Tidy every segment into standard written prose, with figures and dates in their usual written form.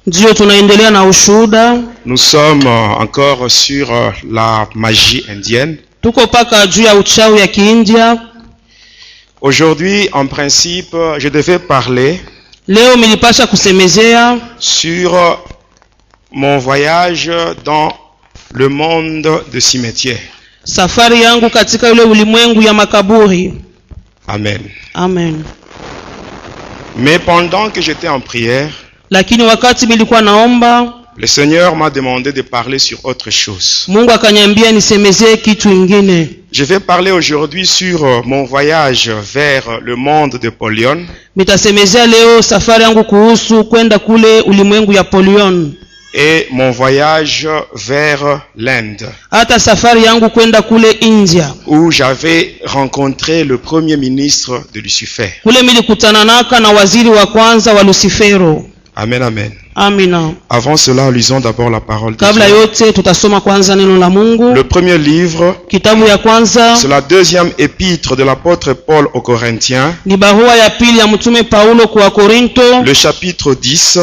Ndio tunaendelea na ushuhuda. Nous sommes encore sur la magie indienne. Tuko paka juu ya uchawi ya Kiindia. Aujourd'hui, en principe, je devais parler Leo nilipasha kusemezea sur mon voyage dans le monde de cimetière. Safari yangu katika ule ulimwengu ya makaburi. Amen. Amen. Mais pendant que j'étais en prière, lakini wakati nilikuwa naomba, le Seigneur m'a demandé de parler sur autre chose. Mungu akaniambia nisemezee kitu ingine. Je vais parler aujourd'hui sur mon voyage vers le monde de Polion. Nitasemezea leo safari yangu kuhusu kwenda kule ulimwengu ya Polion. Et mon voyage vers l'Inde. Hata safari yangu kwenda kule India. Où j'avais rencontré le premier ministre de Lucifer. Kule nilikutana na waziri wa kwanza wa Lucifero. Amen, amen. Amina. Avant cela, lisons d'abord la parole de Kabla Dieu. yote tutasoma kwanza neno la Mungu. Le premier livre, kitabu ya kwanza, c'est la deuxième épître de l'apôtre Paul aux Corinthiens. Ni barua ya pili ya mtume Paulo kwa Korinto. Le chapitre 10,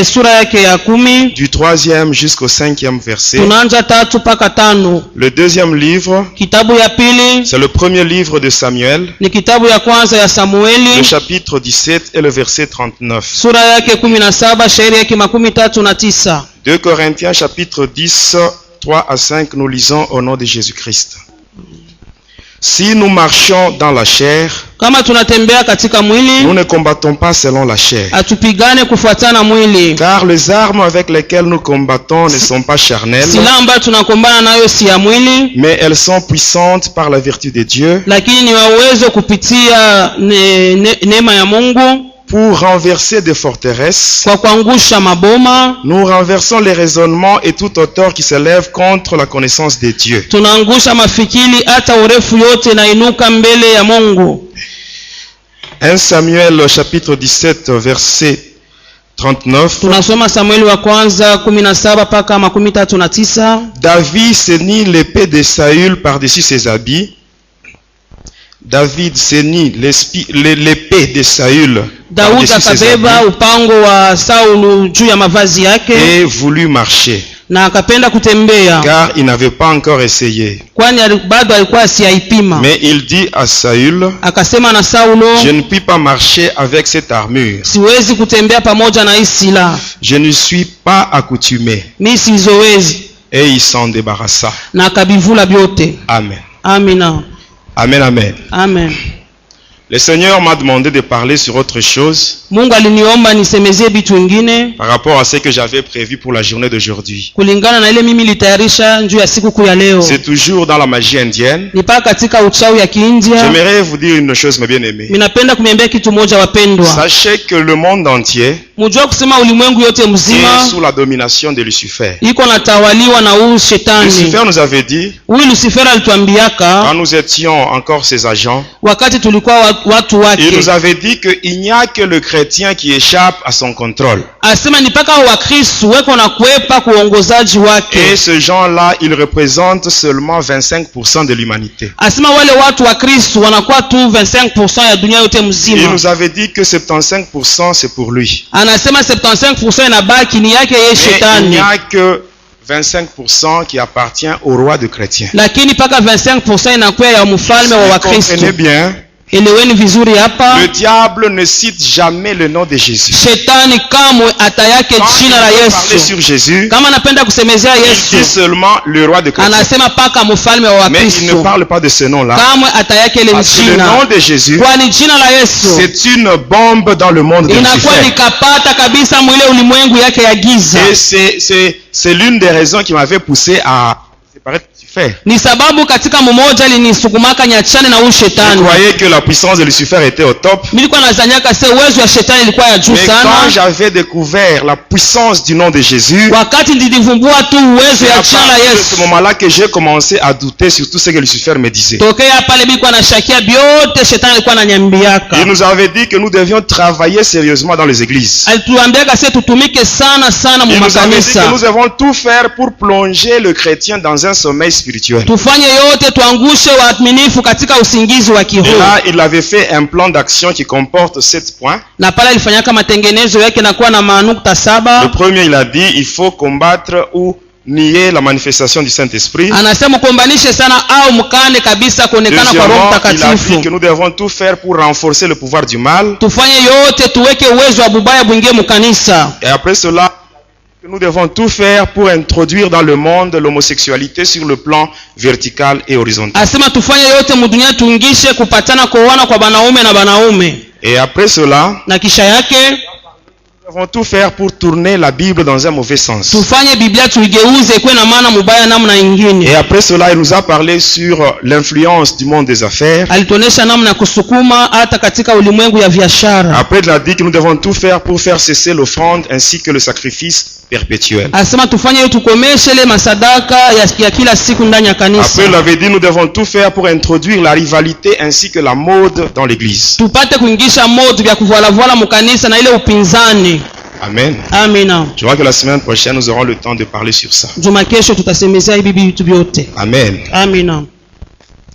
sura yake ya 10, du 3e jusqu'au 5e verset. Tunaanza 3 mpaka 5. Le deuxième livre, kitabu ya pili, c'est le premier livre de Samuel. Ni kitabu ya kwanza ya Samueli. Le chapitre 17 et le verset 39. Sura yake 17, shairi yake 39. 2 Corinthiens chapitre 10, 3 à 5, nous lisons au nom de Jésus-Christ. Si nous marchons dans la chair, kama tunatembea katika mwili, nous ne combattons pas selon la chair. Atupigane kufuatana mwili. Car les armes avec lesquelles nous combattons ne sont pas charnelles, silaha ambazo tunakombana nayo si ya mwili, mais elles sont puissantes par la vertu de Dieu, lakini ni uwezo kupitia neema ya Mungu, pour renverser des forteresses. Kwa kuangusha maboma. Nous renversons les raisonnements et tout auteur qui s'élève contre la connaissance de Dieu. Tunaangusha mafikiri hata urefu yote na inuka mbele ya Mungu. 1 Samuel chapitre 17 verset 39. Tunasoma Samueli wa kwanza 17 mpaka 39. David ceignit l'épée de Saül par-dessus ses habits. David ceignit l'épée de Saül Daudi akabeba upango wa Saulu juu ya mavazi yake et voulut marcher, na akapenda kutembea, car il n'avait pas encore essayé. Kwani bado alikuwa asiyaipima. Mais il dit à Saül, akasema na Saulo, je ne puis pas marcher avec cette armure. Siwezi kutembea pamoja na hii silaha. Je ne suis pas accoutumé. Mimi sizoezi. Et il s'en débarrassa. Na akabivula vyote. Amen. Amina. Amen, amen. Amen. Le Seigneur m'a demandé de parler sur autre chose. Mungu aliniomba nisemezee vitu vingine par rapport à ce que j'avais prévu pour la journée d'aujourd'hui. Kulingana na ile mimi nilitayarisha njoo ya siku kuu ya leo. C'est toujours dans la magie indienne. Ni paka katika uchawi ya Kiindia. J'aimerais vous dire une chose, mes bien-aimés. Ninapenda kumwambia kitu moja wapendwa. Sachez que le monde entier mujua kusema ulimwengu yote mzima est sous la domination de Lucifer. Iko natawaliwa na huyu shetani. Lucifer nous avait dit, huyu Lucifer alituambiaka quand nous étions encore ses agents, wakati tulikuwa watu wake, il nous avait dit que il n'y a que le chrétien qui échappe à son contrôle. Asema ni paka Wakristo weko na kuepa kuongozaji wake. Et ce gens-là, ils représentent seulement 25% de l'humanité. Asema wale watu wa Kristo wanakuwa tu 25% ya dunia yote mzima. Il nous avait dit que 75% c'est pour lui. Anasema 75% inabaki ni yake yeye shetani. Il n'y a que 25% qui appartient au roi de chrétiens. Lakini paka 25% inakuwa ya mfalme wa Wakristo. Comprenez bien. Eleweni vizuri hapa. Le diable ne cite jamais le nom de Jésus. Shetani kamwe atayake jina la Yesu. Sur Jésus, kama anapenda kusemezea Yesu, il dit seulement le roi de chrétiens. Anasema paka mfalme wa Wakristo. Mais il ne parle pas de ce nom-là. Kamwe atayake ile jina. Le nom de Jésus, kwani jina la Yesu, c'est une bombe dans le monde de Lucifer. Inakuwa nikapata kabisa mwile ulimwengu yake ya giza. Et c'est l'une des raisons qui m'avait poussé à séparer Lucifer. Ni sababu katika mmoja alinisukumaka nyachane na huyu shetani. Je croyais que la puissance de Lucifer était au top. Nilikuwa nadhaniaka se uwezo wa shetani ilikuwa ya juu sana. Mais quand j'avais découvert la puissance du nom de Jésus, wakati nilivumbua tu uwezo ya jina la Yesu, c'est à ce moment-là que j'ai commencé à douter sur tout ce que Lucifer me disait. Tokea pale nilikuwa nashakia biote shetani alikuwa ananiambiaka. Il nous avait dit que nous devions travailler sérieusement dans les églises. Alituambiaka sisi tutumike sana sana mu makanisa. Il nous avait dit que nous devons tout faire pour plonger le chrétien dans un sommeil spirituel. Tufanye yote tuangushe waaminifu katika usingizi wa kiroho. Et là, il avait fait un plan d'action rédaction qui comporte 7 points. na pale alifanyaka matengenezo yake na kuwa na manukta Le 7. premier, il a dit, il faut combattre ou nier la manifestation du Saint-Esprit. Anasema kuombanishe sana au mkane kabisa kuonekana kwa Roho Deuxièmement, il a dit que Mtakatifu. nous devons tout faire pour renforcer le pouvoir du mal. Tufanye yote tuweke uwezo wa bubaya buingie mkanisa. Et après cela, nous devons tout faire pour introduire dans le monde l'homosexualité sur le plan vertical et horizontal. Asema tufanye yote mudunia tuingishe kupatana kuoana kwa banaume na banaume. Et après cela, Na kisha yake nous devons tout faire pour tourner la Bible dans un mauvais sens. tufanye Biblia tuigeuze ikuwe na maana mubaya namna Et ingine. après cela, il nous a parlé sur l'influence du monde des affaires. Alituonesha namna ya kusukuma hata katika ulimwengu ya biashara. Après, il a dit que nous devons tout faire pour faire cesser l'offrande ainsi que le sacrifice perpétuel. Asema tufanye hiyo tukomeshe ile masadaka ya kila siku ndani ya kanisa. Après, il avait dit nous devons tout faire pour introduire la rivalité ainsi que la mode dans l'église. Tupate kuingisha moto vya kuvuala mukanisa na ile upinzani. Amen. Amina. Je crois que la semaine prochaine, nous aurons le temps de parler sur ça. Juma kesho tutasemezea hivi vitu vyote. Amen. Amina.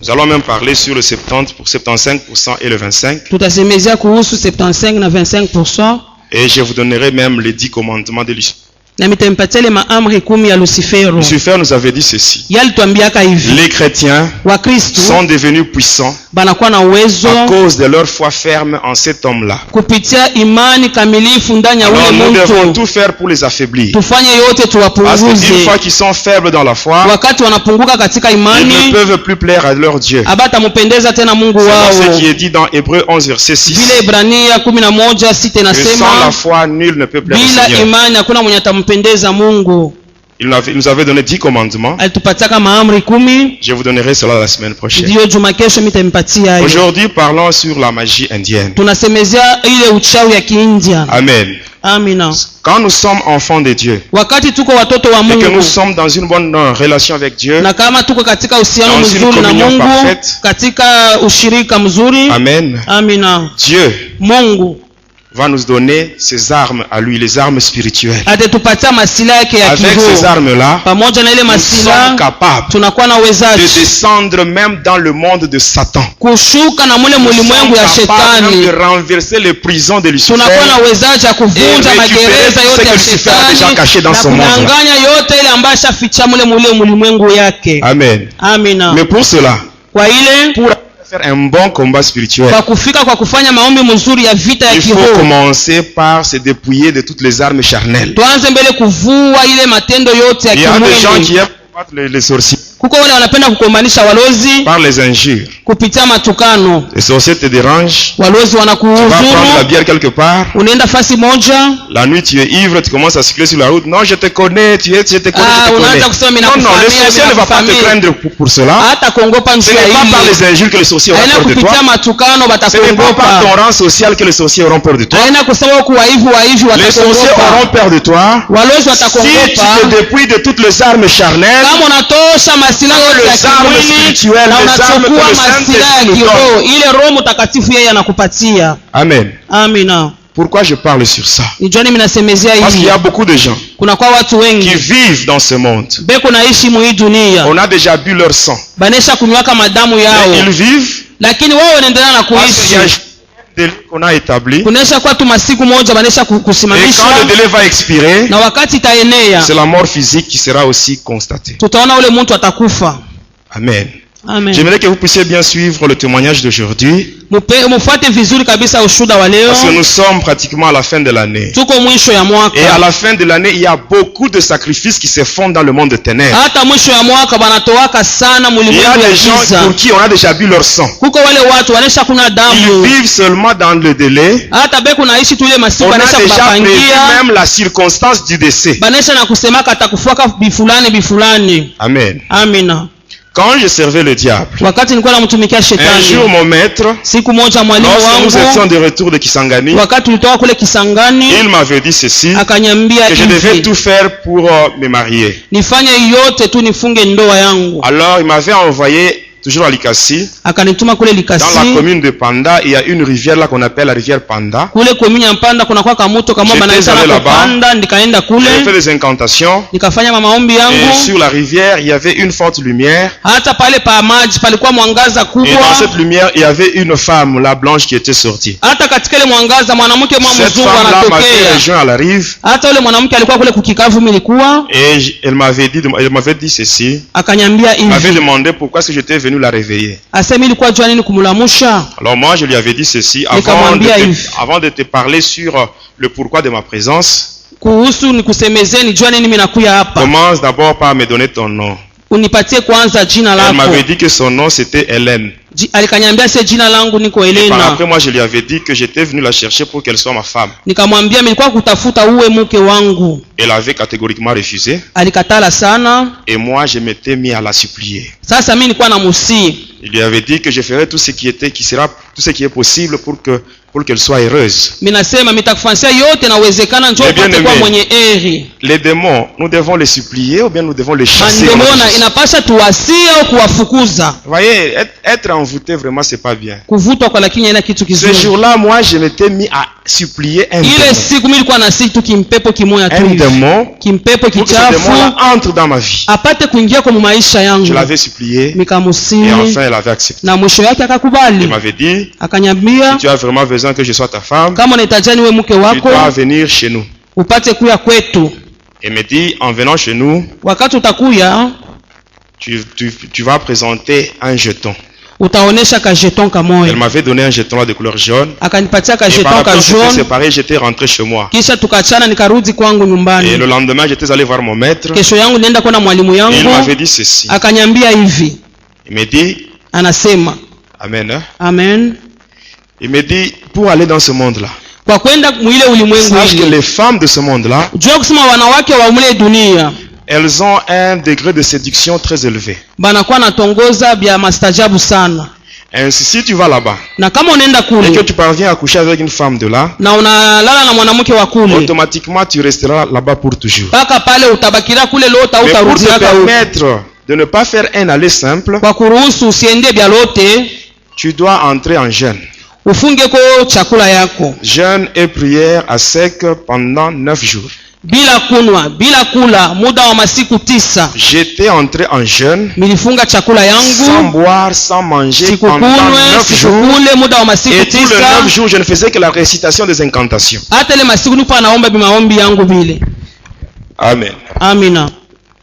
Nous allons même parler sur le 75% et le 25%. Tutasemezea kuhusu 75 na 25%. Et je vous donnerai même les 10 commandements de Lucifer. Na mitampatia ile maamri 10 ya Lucifero. Lucifer nous avait dit ceci. Yalituambiaka hivi. Les chrétiens Wakristo sont devenus puissants banakuwa na uwezo à cause de leur foi ferme en cet homme-là. kupitia imani kamilifu ndani ya Alors ule nous devons mtu. tout faire pour les affaiblir. Tufanye yote Parce qu'une tuwapunguze. fois qu'ils sont faibles dans la foi, Wakati wanapunguka katika ils ne imani, peuvent plus plaire à leur Dieu. abatampendeza tena Mungu C'est wao. ce qui est dit dans Hébreux 11, verset 6. Vile Ibrania 11:6 Que sans la inasema foi, nul ne peut plaire au bila Seigneur. imani hakuna mwenye atampendeza Mungu. Il nous avait donné 10 commandements. Alitupataka maamri 10. Je vous donnerai cela la semaine prochaine. Ndio juma kesho mitampatia hayo. Aujourd'hui, parlons sur la magie indienne. Tunasemezea ile uchawi ya Kiindia. Amen. Amina. Quand nous sommes enfants de Dieu Wakati tuko watoto wa et que nous Mungu sommes dans une bonne relation avec Dieu, na kama tuko katika uhusiano dans une mzuri na communion Mungu, parfaite, katika ushirika mzuri, Amen, amina, Dieu Mungu va nous donner ses armes à lui, les armes spirituelles. atatupatia masila yake ya Avec ces kiroho. armes-là, Pamoja na ile nous sommes masila capables tunakuwa na de uwezaji descendre même dans le monde de Satan. kushuka na mule Nous sommes mulimwengu ya capables même de shetani. renverser les prisons de Lucifer Tunakuwa na uwezaji ya kuvunja et magereza récupérer ce yote que ya Lucifer a déjà caché shetani dans na son monde-là. kunyang'anya yote ile ambayo ashaficha mule mulimwengu yake. Amen. Amina. Mais pour cela, Kwa ile pour faire un bon combat spirituel, kwa kufika kwa kufanya maombi mzuri ya vita ya il faut kiroho, commencer par se dépouiller de toutes les armes charnelles. tuanze mbele kuvua ile matendo yote ya Il y a des gens qui kimwili. aiment combattre les sorciers Kuko wale wanapenda kukombanisha walozi par les injures. kupitia matukano. Les sorciers te dérangent. Walozi Tu vas prendre la wanakuhuzuru, bière quelque part. unaenda fasi moja, La nuit, tu es ivre, tu commences à circuler sur la route. Non, je te connais, je te connais, je te unaanza connais. kusema mimi Non, non, le nakufamia, sorcier ne va pas te nakufamia. craindre pour cela. hata kuongopa Ce njia n'est pas par hii. les injures que les sorciers auront Haina peur de toi. kupitia matukano Ce n'est pas par batakuogopa. ton rang social que les sorciers auront peur de toi. Haina kusema huku waivu Les sorciers watakuogopa. auront peur de toi. Walozi Si tu watakuogopa. te dépouilles de toutes les armes charnelles, Kama unatosha masila yote les ya armes kimwili spirituelles, na les armes que unachukua le masila ya Saint-Esprit nous kiroho, ile Roho Mtakatifu yeye anakupatia. Amen. Amina. Pourquoi je parle sur ça? Nijua mimi nasemezea Parce qu'il hii. y a beaucoup de gens Kuna kwa watu qui wengi vivent dans ce monde. beko naishi mu hii dunia. On a déjà bu leur sang. Banesha kunywaka madamu Mais yao. ils vivent Lakini wao wanaendelea na parce qu'il y a un kuishi. délai qu'on a établi. Kunesha kwa tu masiku moja banesha Et quand kusimamisha le délai va expirer, na wakati itaenea c'est la mort physique qui sera aussi constatée. tutaona ule mtu atakufa. Amen. Amen. J'aimerais que vous puissiez bien suivre le témoignage d'aujourd'hui, Mufuate vizuri kabisa ushuda wa leo. parce que nous sommes pratiquement à la fin de l'année. Tuko mwisho ya Et à mwaka. la fin de l'année, il y a beaucoup de sacrifices qui se font dans le monde de ténèbres. Hata mwisho ya mwaka banatoaka sana Il y a mulimwengu ya des gens giza. pour qui on a déjà bu leur sang. Kuko wale watu wanesha kunywa Ils damu. vivent seulement dans le délai. Hata beku naishi tu ile masiku On a banesha déjà prévu kubapangia. même la circonstance du décès. Banesha na kusemaka atakufuaka bifulani bifulani. Amen. Amina. Quand je servais le diable, Wakati nilikuwa namtumikia un jour shetani, mon maître, siku moja mwalimu lorsque nous étions wangu de retour de Kisangani, wakati tulitoka kule Kisangani il m'avait dit ceci, akanyambia que je devais hivi, tout faire pour me marier. nifanye yote tu nifunge ndoa yangu. Alors il m'avait envoyé toujours à Likasi. akanituma kule Dans la Likasi. commune de Panda, il y a une rivière là qu'on appelle la rivière Panda. Kule commune ya Mpanda kuna kwa kamuto kama J'étais banaita allé na là-bas. Panda, nikaenda J'ai kule fait des incantations. nikafanya maombi Et yangu. sur la rivière, il y avait une forte lumière. Hata pale pa maji palikuwa mwangaza Et dans kubwa. cette lumière, il y avait une femme, la blanche, qui était sortie. Hata katika ile mwangaza mwanamke mwa Cette mzungu femme-là m'avait anatokea. rejoint à la rive. Hata yule mwanamke alikuwa kule kukikavu nilikuwa, Et elle m'avait dit ceci. akanyambia Elle m'avait hivi. demandé pourquoi est-ce que j'étais venu la réveiller. Asema ilikuwa jua nini kumulamusha? Alors moi, je lui avais dit ceci. Avant de te parler sur le pourquoi de ma présence, Kuhusu nikusemezeni jua nini mimi nakuya hapa. commence d'abord par me donner ton nom. Unipatie kwanza jina Elle m'avait lako. dit que son nom c'était Hélène. Alikanyambia se jina langu niko Et par Elena. après, moi, je lui avais dit que j'étais venu la chercher pour qu'elle soit ma femme. Nikamwambia nilikuwa kutafuta uwe mke wangu. Elle avait catégoriquement refusé. Alikatala sana. Et moi, je m'étais mis à la supplier. Sasa mimi nilikuwa namusii. Il lui avait dit que je ferai tout ce qui est possible pour qu'elle soit heureuse. Mimi nasema nitakufanyia yote nawezekana njoo upate kwa mwenye heri. Les démons, nous devons les supplier ou bien nous devons les chasser. Mandemona inapasha tuwasie au kuwafukuza. Voyez, être envoûté vraiment c'est pas bien. Kuvutwa kwa lakini haina kitu Ce kizuri. jour-là, moi, je m'étais mis à supplier un Ile démon. siku mimi nilikuwa nasi tu kimpepo kimoya tu Un hivi. démon. Kimpepo Pour que ce kichafu démon-là entre dans ma vie. apate kuingia kwa maisha Je yangu. l'avais supplié. Nikamusii Et enfin, elle avait accepté. na mwisho yake Il akakubali. m'avait dit, Akanyambia si tu as vraiment besoin que je sois ta femme, kama unahitaji niwe mke tu wako dois venir chez nous. upate kuya kwetu. Et me dit, en venant chez nous, Wakati utakuya tu vas présenter un jeton. utaonesha ka jeton Elle kamoya. m'avait donné un jeton là de couleur jaune. Akanipatia ka Et par jeton après, ka on s'était jaune. séparés, j'étais rentré chez moi. Kisha tukachana nikarudi kwangu Et le nyumbani. lendemain, j'étais allé voir mon maître. Kesho yangu nienda kuona mwalimu Et il yangu. m'avait dit ceci. Akanyambia hivi. Il me dit, Anasema Amen. Hein? amen. Il me dit, pour aller dans ce monde-là, Kwa kwenda mwile ulimwengu sache que hili. les femmes de ce monde-là, Jua kusema wanawake wa mle dunia elles ont un degré de séduction très élevé. banakuwa natongoza bya mastajabu sana. Ainsi, si tu vas là-bas Na kama unaenda et que kule tu parviens à coucher avec une femme de là, na unalala na mwanamke wa kule, automatiquement tu resteras là-bas pour toujours. mpaka pale utabakira kule lota Mais pour te utarudia huko. permettre de ne pas faire un aller simple, Kwa kuruhusu usiende bya lote, tu dois entrer en jeûne. ufunge ko chakula yako Jeûne et prière à sec pendant 9 jours. bila kunwa bila kula muda wa masiku 9. J'étais entré en jeûne, Nilifunga chakula sans yangu boire, sans manger pendant sikukunwe 9 jours. sikukule muda wa masiku Et tous les 9 9. jours, je ne faisais que la récitation des incantations. Hata ile masiku nipo naomba bimaombi yangu vile. Amen. Amina.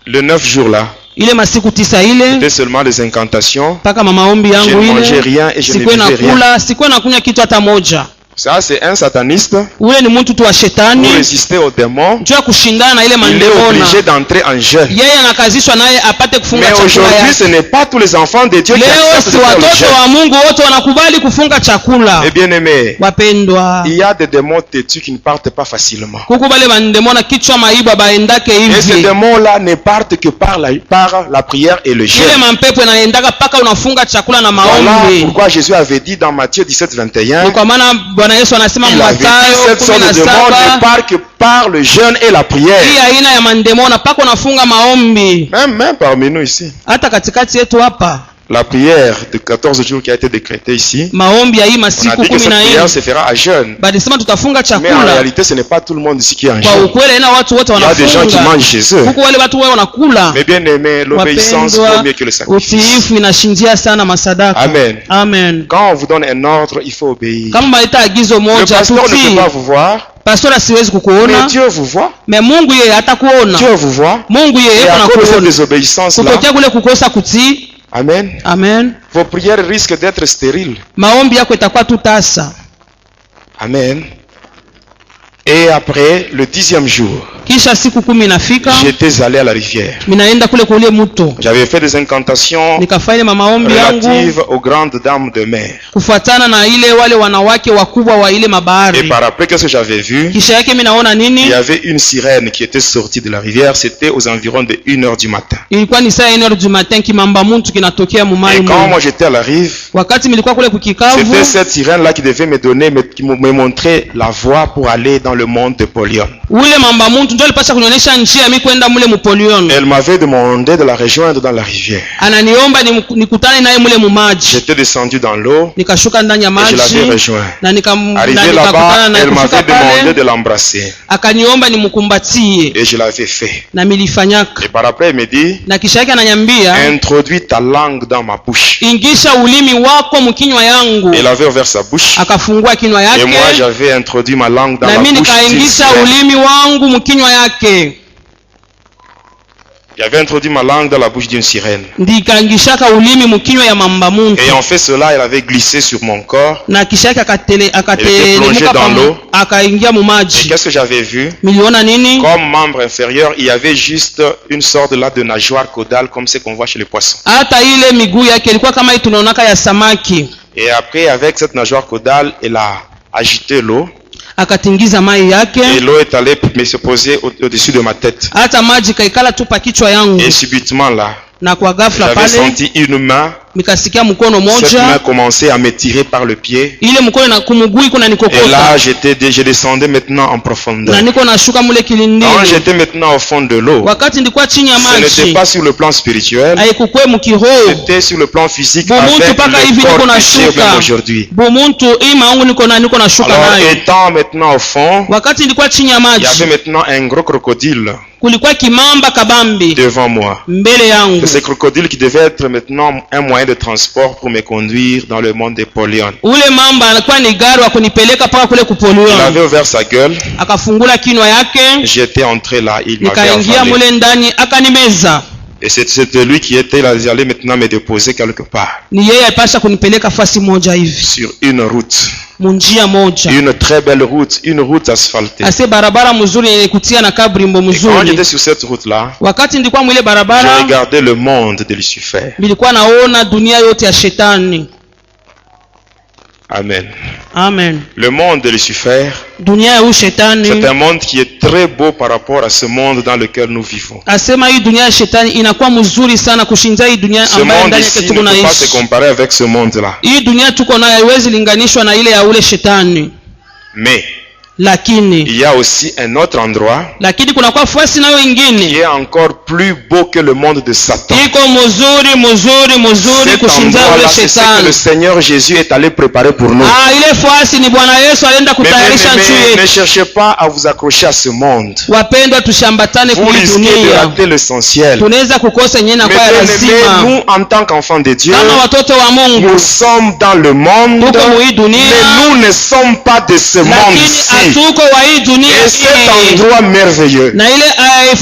Le 9 jours là, Ile masiku 9 ile c'était seulement des incantations. mpaka maombi Je yangu ne mangeais ile rien et je ne sikuwe buvais rien. nakula sikuwe nakunywa kitu hata moja. Ça, c'est un sataniste. Ule ni mtu tu wa Pour shetani résister aux démons, njoo kushindana na ile il est mandemona. obligé d'entrer en jeûne. Yeye anakazishwa naye apate kufunga Mais chakula aujourd'hui, yake. ce n'est pas tous les enfants de Dieu qui Leo acceptent si de faire le watoto jeûne. wa Mungu wote wanakubali kufunga chakula. Eh bien aimé, Wapendwa, il y a des démons têtus qui ne partent pas facilement. kuku bale bandemona kichwa maiba baendake Et ces hivi. démons-là ne partent que par la prière et le Ile jeûne. mampepo inaendaka paka unafunga chakula na Voilà maombi. pourquoi Jésus avait dit dans Matthieu 17, 21, Ni kwa maana Bwana Yesu anasema il avait dit Mathayo cette sorte de démons ne 17 part que par le jeûne et la prière. hii aina ya mandemona paka unafunga maombi. Même parmi nous ici. Hata katikati yetu hapa La prière de 14 jours qui a été décrétée ici, maombi ya hii on a masiku dit que cette 14 prière se fera à jeûne. balisema tutafunga Mais en chakula. réalité, ce n'est pas tout le monde ici qui est en Kwa jeûne. ukweli ina watu wote Il y a des gens qui wanafunga. mangent chez eux. Huku wale watu wao wanakula. Mais bien aimé, l'obéissance vaut mieux que le sacrifice. Utiifu inashindia sana masadaka. Amen. Amen. Quand on vous donne un ordre, il faut obéir. Kama maleta agizo Le moja pasteur ne peut tutii. pas vous voir, Pastora siwezi mais kukuona. Dieu vous voit. Me Mungu yeye atakuona. Dieu vous voit. Mungu yeye Et à cause de cette anakuona. désobéissance-là, Kutokea kule kukosa kutii. Amen, Amen. vos prières risquent d'être stériles. Maombi yako itakuwa tu tasa. Amen. Et après le 10e jour, Kisha siku 10 inafika, j'étais allé à la rivière. minaenda kule kule mto. J'avais fait des incantations Nikafanya maombi yangu relatives aux grandes dames de mer. kufuatana na ile wale wanawake wakubwa wa ile Et mabahari. par après, qu'est-ce que j'avais vu? Kisha yake mimi naona Il nini? y avait une sirène qui était sortie de la rivière. C'était aux environs de 1h du matin. Ilikuwa ni saa 1 du matin, kimamba muntu kinatokea mumai Et quand mwa. moi j'étais à la rive, Wakati nilikuwa kule kukikavu, c'était cette sirène-là qui devait me donner, qui me montrer la voie pour aller dans le monde de Polion. ule mamba muntu ndio alipasha kunionyesha njia mimi kwenda mule mupolion. Elle m'avait demandé de la rejoindre dans la rivière. Ananiomba nikutane naye mule mu maji. J'étais descendu dans l'eau. Nikashuka ndani ya Et maji. je l'avais rejoint. Na Arrivé là-bas, elle m'avait demandé de l'embrasser. Akaniomba nimkumbatie. Et je l'avais fait. Na milifanyaka. Et par après, elle me dit, Na kisha yake ananiambia, introduis ta langue dans ma bouche. Ingisha ulimi wako mkinywa yangu. Elle avait ouvert sa bouche. Akafungua kinywa yake. Et moi, j'avais introduit ma langue dans la na bouche. Na mimi nikaingisha ulimi wangu mkinywa yake. J'avais introduit ma langue dans la bouche d'une sirène. Ndikaingishaka ulimi mkinywa ya mamba muntu. Et en fait cela, elle avait glissé sur mon corps. Na kisha yake Elle était plongée dans l'eau. Akaingia mu Et maji. qu'est-ce que j'avais vu? Miliona nini? Comme membre inférieur, il y avait juste une sorte là de nageoire caudale comme ce qu'on voit chez les poissons. Hata ile miguu yake ilikuwa kama hii tunaonaka ya samaki. Et après, avec cette nageoire caudale, elle a agité l'eau. Akatingiza mai yake. Et l'eau est allée se poser au-dessus de ma tête. Hata maji kaikala tu pa kichwa yangu. Et subitement là, na kwa ghafla j'avais pale senti une main. nikasikia mkono Cette main moja. commençait à me tirer par le pied. Ile mkono na kumuguu iko na Et là, nikokota. je descendais maintenant en profondeur. Na niko nashuka mule Quand kilindini. j'étais maintenant au fond de l'eau, Wakati ndikuwa chini ya ce n'était maji. pas sur le plan spirituel, Haikukwe mkiroho. c'était sur le plan physique Bumuntu avec paka hivi le niko corps péché nashuka. même aujourd'hui. Bumuntu ima wangu niko nashuka Alors, nayo. étant maintenant au fond, Wakati ndikuwa chini ya il y maji. avait maintenant un gros crocodile Kulikuwa kimamba kabambi devant moi. mbele yangu. Ce crocodile qui devait être maintenant un moyen de transport pour me conduire dans le monde des Polion. Ule mamba alikuwa ni gari wa kunipeleka paka kule Il kupoliwa. avait ouvert sa gueule. Akafungula kinywa yake. J'étais entré là, il m'avait Nikaingia avalé. mule ndani akanimeza. Et c'était lui qui était là, il allait maintenant me déposer quelque part. Ni yeye alipasha kunipeleka fasi moja hivi. Sur une route. Munjia moja. Une très belle route, une route asphaltée. Ase barabara mzuri yenye kutia na kabrimbo Et quand mzuri. j'étais sur cette route-là, Wakati ndikuwa mwile je barabara, regardais le monde de Lucifer. nilikuwa naona dunia yote ya shetani. Amen. Amen. Le monde de Lucifer, Dunia ya shetani. c'est un monde qui est très beau par rapport à ce monde dans lequel nous vivons. Asema hii dunia ya shetani inakuwa mzuri sana kushinda hii dunia Ce ambayo monde ndani yake ici ne tuko peut pas se naishi. comparer avec ce monde-là. Hii dunia tuko nayo haiwezi linganishwa na ile ya ule shetani. Mais Lakini il y a aussi un autre endroit kuna kwa fasi nayo qui ingine. est encore plus beau que le monde de Satan. Iko mzuri Cet kushinda endroit-là, ule c'est ce que le shetani. Seigneur Jésus est allé préparer pour nous. Ile fasi ni Bwana Yesu alienda kutayarisha nchi Mais ne yetu. cherchez pas à vous accrocher à ce monde. Wapendwa, tushambatane Vous kuli risquez de dunia. rater l'essentiel. Tunaweza kukosa yenyewe na Mais kwa ya bien-aimés, lazima. nous, en tant qu'enfants de Dieu, Kama watoto wa Mungu nous sommes dans le monde, tuko mais hii dunia, nous ne sommes pas de ce lakini monde-ci. hatuko wa hii dunia Et cet hii. endroit merveilleux, Na ile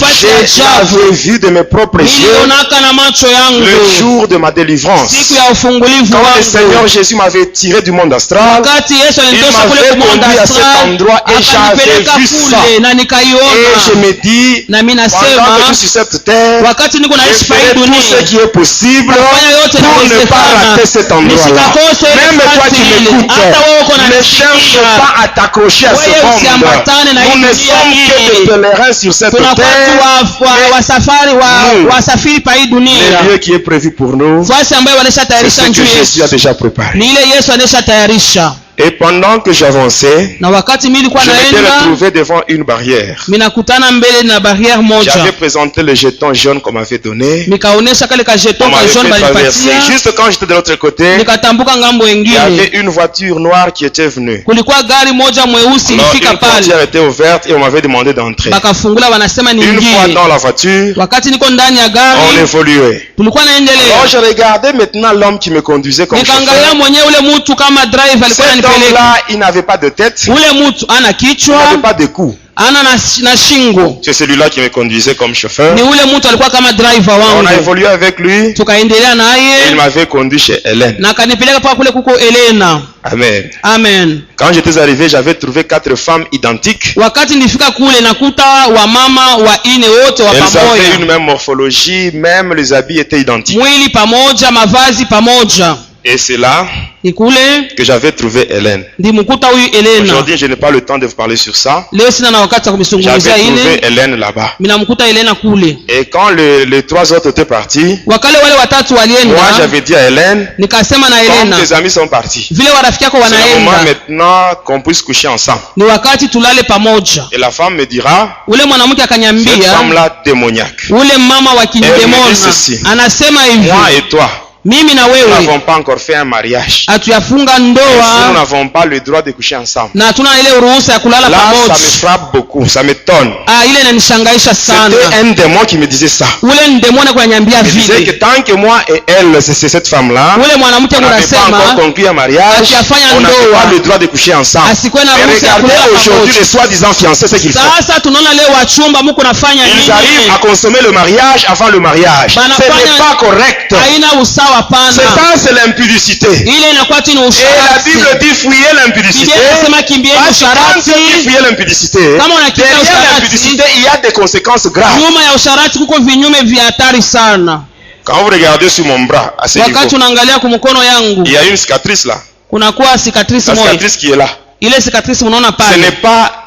fasi ya ajabu j'avais vu de mes propres yeux nilionaka na macho yangu le jour de ma délivrance. siku ya ufungulivu Quand le wangu. Seigneur Jésus m'avait tiré du monde astral, Wakati Yesu il alinitosha kule m'avait kumonda conduit à cet astral, endroit et akanipeleka j'avais vu ça. kule na Et je nikaiona. me dis, Na mimi pendant que je nasema suis sur cette terre, wakati niko je naishi pa hii ferai tout dunia ce qui est possible Fanya yote pour ne pas inawezekana. rater cet endroit-là. Nisikakose ile Même toi fasi qui ile. m'écoutes, Hata wewe uko ne cherche unanisikia. pas à t'accrocher à ce Wewe monde. usiambatane na hii Nous ne dunia sommes hii. que des pèlerins sur cette Tunakuwa terre. wasafari Nous, wasafiri pa hii Le dunia. lieu qui est prévu pour nous, Fasi ambayo wanesha c'est tayarisha ce nchi que Jésus a yetu. déjà préparé. Ni ile Yesu anesha tayarisha. Et pendant que j'avançais, Na wakati mimi nilikuwa je m'étais naenda, retrouvé devant une barrière. minakutana mbele na barrière moja. J'avais présenté le jeton jaune qu'on m'avait donné. Nikaonesha kale ka On jeton ka m'avait jaune fait traverser. balipatia. Juste quand j'étais de l'autre côté, Nikatambuka ngambo il y avait wengine. une voiture noire qui était venue. Kulikuwa gari moja mweusi Alors, ilifika une portière pale. était ouverte et on m'avait demandé d'entrer. Bakafungula wanasema Une fois niingie. dans la voiture, Wakati niko ndani ya on gari, évoluait. tulikuwa naendelea. Alors je regardais maintenant l'homme qui me conduisait comme Nikaangalia chauffeur. mwenyewe ule mtu kama driver alikuwa Cet ananipeleka. homme-là, il n'avait pas de tête, Ule mtu ana il kichwa, n'avait pas de cou. ana na shingo. C'est celui-là qui me conduisait comme chauffeur. Ni ule mtu alikuwa kama driver On wangu. a évolué avec lui. Tukaendelea Il naye m'avait conduit chez Hélène. na akanipeleka paka kule kuko Elena. Amen. Amen. Quand j'étais arrivé, j'avais trouvé 4 femmes identiques. Wakati nilifika kule nakuta wamama waine wote wa Elles avaient une pamoja. même morphologie, même les habits étaient identiques. Mwili pamoja, mavazi pamoja. Et c'est là ni kule que j'avais trouvé Hélène. ndimkuta huyu Elena. Aujourd'hui, je n'ai pas le temps de vous parler sur ça. Leo sina na wakati wa kumzungumzia J'avais trouvé ile. Hélène là-bas. Minamkuta Elena kule. Et quand les trois autres étaient partis, Wakale wale watatu walienda. moi j'avais dit à Hélène, Nikasema na comme Elena, tes amis sont partis, vile warafiki yako c'est le moment wanaenda, maintenant qu'on puisse coucher ensemble. ni wakati tulale pamoja. Et la femme me dira, Ule mwanamke cette akanyambia, femme-là démoniaque. ule mama wa Elle me dit kindemona ceci. anasema hivi, Moi et toi, mimi na nous wewe n'avons pas encore fait un mariage. hatuyafunga Nous ndoa n'avons pas le droit de coucher ensemble. na hatuna ile ruhusa ya kulala Là, ça pamoja. me frappe beaucoup, ça m'étonne. Ile inanishangaisha sana. C'était un démon qui me disait ça. Ule ndemona kunanyambia Il disait que vile. tant que moi et elle, c'est cette femme-là, Ule mwanamke on n'avait pas kunasema encore conclu un mariage, hatuyafanya on n'avait ndoa. pas le droit de coucher ensemble. Asikuwe na Et ruhusa ya kulala regardez aujourd'hui pamoja. les soi-disant fiancés, ce qu'ils font. Sasa tunaona leo wachumba mko nafanya Ils arrivent nini? à consommer le mariage avant le mariage. Ce n'est pas correct. Haina usawa C'est pana. ça, c'est l'impudicité. Ile inakuwa tu ni Et la usharati. Bible dit fuyez l'impudicité. Biblia inasema kimbieni Parce que quand usharati. on dit fuyez l'impudicité, Kama unakimbia derrière usharati, l'impudicité, il y a des conséquences graves. nyuma ya usharati kuko vinyume vya hatari sana. Quand vous regardez sur mon bras, à ce niveau, Wakati unaangalia kwa mkono yangu, il y a une cicatrice là. kunakuwa cicatrice La moja. cicatrice qui est là. Ile cicatrice unaona Ce n'est pale, pas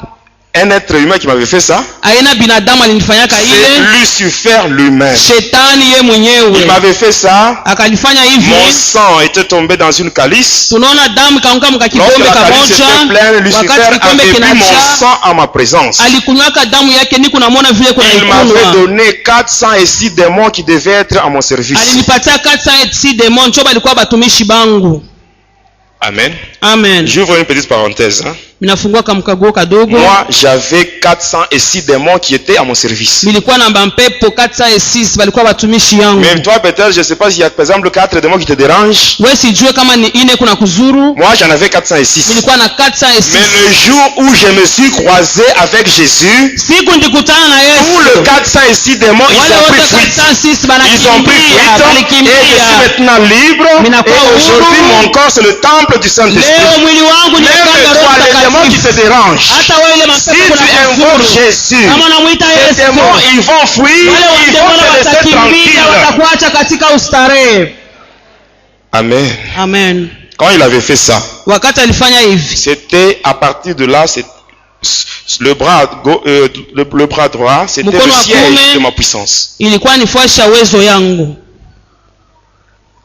un être humain qui m'avait fait ça. haina binadamu alinifanyaka C'est ile, Lucifer lui-même. shetani ye Il mwenyewe m'avait fait ça. akalifanya Mon hivi. sang était tombé dans une calice. Tunaona damu kaanguka mka Lorsque kikombe la calice était kamoja. pleine, Lucifer Wakati kikombe avait bu mon kinacha, sang en ma présence. alikunywaka damu yake, niko namwona vile kuna Il m'avait ikunwa. donné 406 démons qui devaient être à mon service. Alinipatia 406 demon choba alikuwa batumishi bangu. Amen. Amen. J'ouvre une petite parenthèse. Minafungua kamkaguo kadogo. Moi, j'avais 406 démons qui étaient à mon service. Nilikuwa na mpepo 406 walikuwa watumishi yangu. Mais toi, peut-être, je ne sais pas s'il y a par exemple 4 démons qui te dérangent. Wewe sijue kama ni ine kuna kuzuru. Moi, j'en avais 406. Nilikuwa na Mais 406. le jour où je me suis croisé avec Jésus, Siku ndikutana na tous les Yesu. 406 démons, ils Wale ont pris wote fuite. 406 Ils ont pris banakimbia, fuite et je balikimbia. suis maintenant libre. Minakuwa Et aujourd'hui, huru. mon corps, c'est le temple du Saint-Esprit. Leo mwili wangu ni Même hekalu la toi, Roho les démons qui te Mtakatifu. dérangent, Hata wewe ile si mapepo tu kuna invoques kuzuru. Jésus, Kama unamuita les Yesu, démons, ils vont fuir, wale ils vont wademona te laisser watakimbia, tranquille. watakuacha katika ustarehe. Amen. Amen. Quand il avait fait ça, Wakati alifanya hivi, c'était à partir de là, le bras droit, c'était Mkono le wa siège kuume. de ma puissance. ilikuwa ni fuasha uwezo yangu.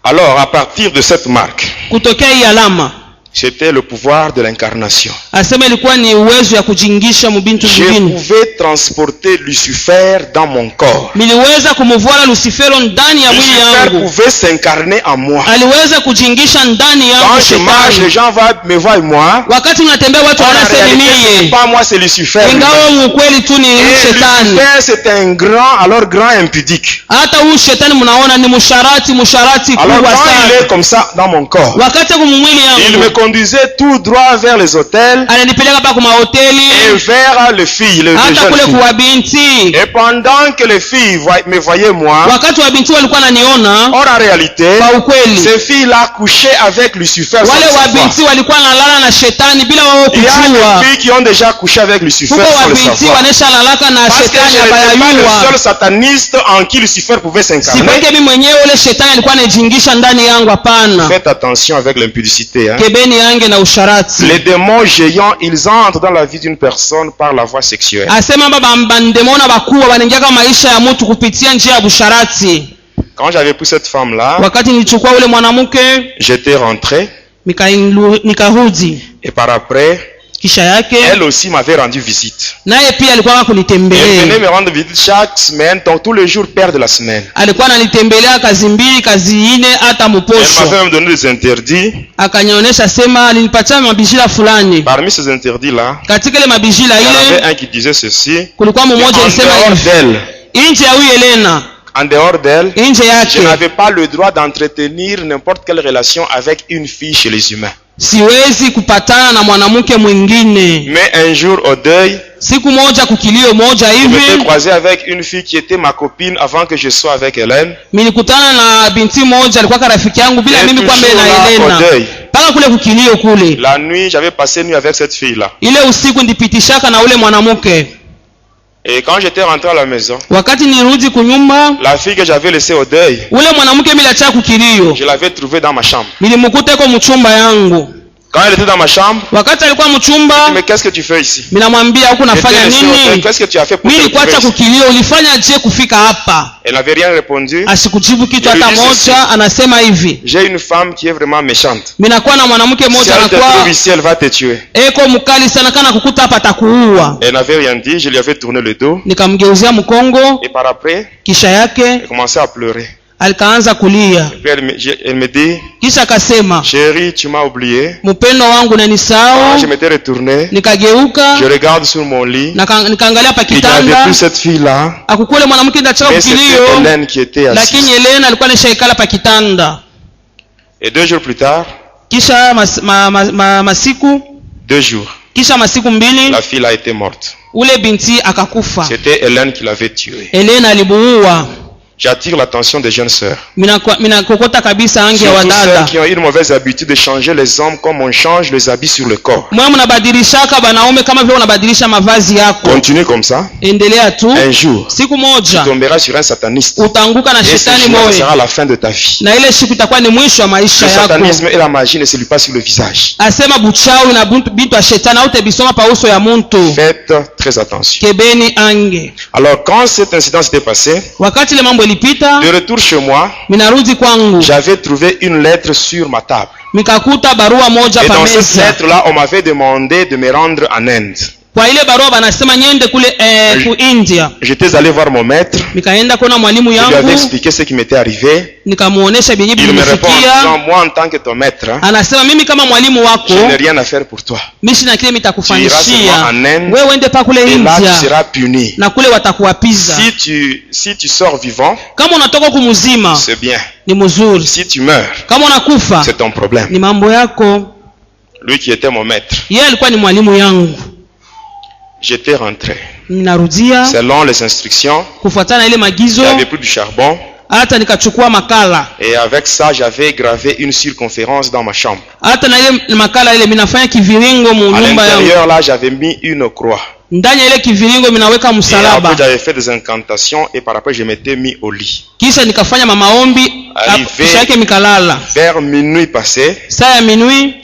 Alors, à partir de cette marque, Kutokea hii alama, c'était le pouvoir de l'incarnation. asema ilikuwa ni uwezo ya kujingisha mubintu Je vingine. pouvais transporter Lucifer dans mon corps. Niliweza kumuvua Lucifero ndani ya mwili Lucifer yangu. pouvait s'incarner en moi. Aliweza kujingisha ndani yangu Quand je marche, les shetani. gens me voient moi. Wakati unatembea watu En wanasema réalité, ce n'est niye. pas moi, c'est Lucifer. Ingawa mukweli tu ni Et shetani. Lucifer, c'est un grand, alors grand impudique. Hata huyu shetani mnaona ni musharati Alors kubwa quand il est sana. comme ça dans mon corps, Wakati kumwili il me yangu conduisait tout droit vers les hôtels ananipeleka pa kuma et hoteli vers les filles, les hata jeunes kule filles. kuwa binti. Et pendant que les filles me voyaient moi, Wakati wa binti walikuwa naniona, or en réalité, kwa ukweli ces filles-là couchaient avec Lucifer sans wale le wa savoir. binti walikuwa nalala na shetani bila wao Il y a kujua. des filles qui ont déjà couché avec Lucifer Kuko sans wa le binti savoir. wanesha lalaka na Parce que shetani je n'étais pas le abayayua. seul sataniste en qui Lucifer pouvait s'incarner. Sipeke mimi mwenyewe ule shetani alikuwa anajingisha ndani yangu, hapana. Faites attention avec l'impudicité. Hein. Kebeni yange na usharati. Les démons géants, ils entrent dans la vie d'une personne par la voie sexuelle. Asema baba bandemona bakubwa wanaingia kama maisha ya mtu kupitia njia ya busharati. Quand j'avais pris cette femme-là, Wakati nilichukua ule mwanamke j'étais rentré nikarudi, et par après, kisha yake elle aussi m'avait rendu visite. naye pia alikuwa Elle venait kunitembelea. me rendre visite chaque semaine, donc tous les jours père de la semaine. Alikuwa ananitembelea kazi mbili, kazi ine, hata Elle muposho. m'avait même donné des interdits. Akanionyesha sema, alinipatia mabijila fulani. Parmi ces interdits-là, Katika ile mabijila il y en avait ile un qui disait ceci. kulikuwa mmoja En alisema dehors hivi, d'elle, nje ya huyu Elena, en dehors d'elle, nje je yake n'avais pas le droit d'entretenir n'importe quelle relation avec une fille chez les humains. siwezi kupatana na mwanamke mwingine. Mais un jour au deuil, Siku moja kukilio moja je m'étais hivi croisé avec une fille qui était ma copine avant que je sois avec Hélène. nilikutana na binti moja alikuwa rafiki yangu bila Et mimi kwa mbele toujours na là, au Elena. deuil. Paka kule kukilio kule. La nuit, j'avais passé nuit avec cette fille-là. Ile usiku ndipitishaka na ule mwanamke. Et quand j'étais rentré à la maison, wakati nirudi kunyumba, la fille que j'avais laissée au deuil, ule mwanamke miliacha kukilio, je l'avais trouvée dans ma chambre. nilimkuta iko mchumba yangu. Quand elle était dans ma chambre, Wakati alikuwa mchumba, mais qu'est-ce que tu fais ici? minamwambia huko nafanya nini? Qu'est-ce que tu as fait pour Mimi te trouver nilikuacha ici? kukilio, ulifanya je kufika hapa? Elle n'avait rien répondu. Asikujibu kitu hata moja, anasema hivi. J'ai une femme qui est vraiment méchante. Minakuwa na mwanamke Si mmoja elle te trouve anakuwa ici, elle va te tuer. eko mkali sana, kana kukuta hapa atakuua. Elle n'avait rien dit, je lui avais tourné le dos. Nikamgeuzia mkongo, Et par après, kisha yake elle commençait à pleurer. alikaanza kulia. Et puis elle me dit, Kisha akasema, chérie, tu m'as oublié. mpendo wangu Quand unanisahau. je m'étais retourné, Nikageuka, je regarde sur mon lit. nikaangalia pa Il n'y avait kitanda, plus cette fille-là, akukule mwanamke ndachaka mais c'était kukilio, Hélène qui était lakini assise. Helena alikuwa nishaikala pa kitanda. Et 2 jours plus tard, Kisha masiku 2 jours, kisha masiku mbili, la fille a été morte. ule binti akakufa. C'était Hélène qui l'avait tuée. Helena alibuua. J'attire l'attention des jeunes sœurs. Minakokota kabisa ange ya Surtout celles wadada. qui ont une mauvaise habitude de changer les hommes comme on change les habits sur le corps. Mwe mnabadilishaka banaume kama vile unabadilisha mavazi yako. Continue comme ça. Endelea tu. Un jour, Siku tu moja tomberas sur un sataniste. utaanguka na Et ce shetani jour moyo. sera la fin de ta vie. Na ile siku itakuwa ni mwisho wa maisha Le yako. satanisme et la magie ne se lui passent sur le visage. Asema buchawi na bintu ya shetani au tebisoma pa uso ya muntu. Faites très attention. Kebeni ange. Alors quand cet incident s'était passé, Wakati ile mambo ilipita, de retour chez moi, minarudi kwangu. j'avais trouvé une lettre sur ma table. Mikakuta barua moja Et pa dans cette meza. lettre-là, on m'avait demandé de me rendre en Inde. Kwa ile barua banasema nyende kule ku India. J'étais allé voir mon maître. Nikaenda kuona mwalimu Je lui avais yangu, expliqué ce qui m'était arrivé. nikamuonesha benye Il me répond en bilinifikia. disant, moi en tant que ton maître, hein, Anasema mimi kama mwalimu je wako, n'ai rien à faire pour toi. mimi sina kile Tu iras nitakufanyishia. seulement en Inde Wewe uende pa kule et là tu India seras puni. na kule watakuwapiza. Si tu sors vivant, Kama unatoka kumuzima c'est bien. ni mzuri. Si tu meurs, Kama unakufa c'est ton problème. ni mambo yako. Lui qui était mon maître, Yeye alikuwa ni mwalimu yangu. j'étais rentré. Ninarudia Selon les instructions, kufuatana na ile il magizo, n'y avait plus du charbon. hata nikachukua makala. Et avec ça, j'avais gravé une circonférence dans ma chambre. Hata na ile makala ile minafanya kiviringo mu À nyumba yangu. l'intérieur, là, j'avais mis une croix. Ndani ya ile kiviringo minaweka Et msalaba. après, j'avais fait des incantations et par après, je m'étais mis au lit. Kisha nikafanya maombi, kisha yake mikalala. Vers minuit passé, Saa ya minui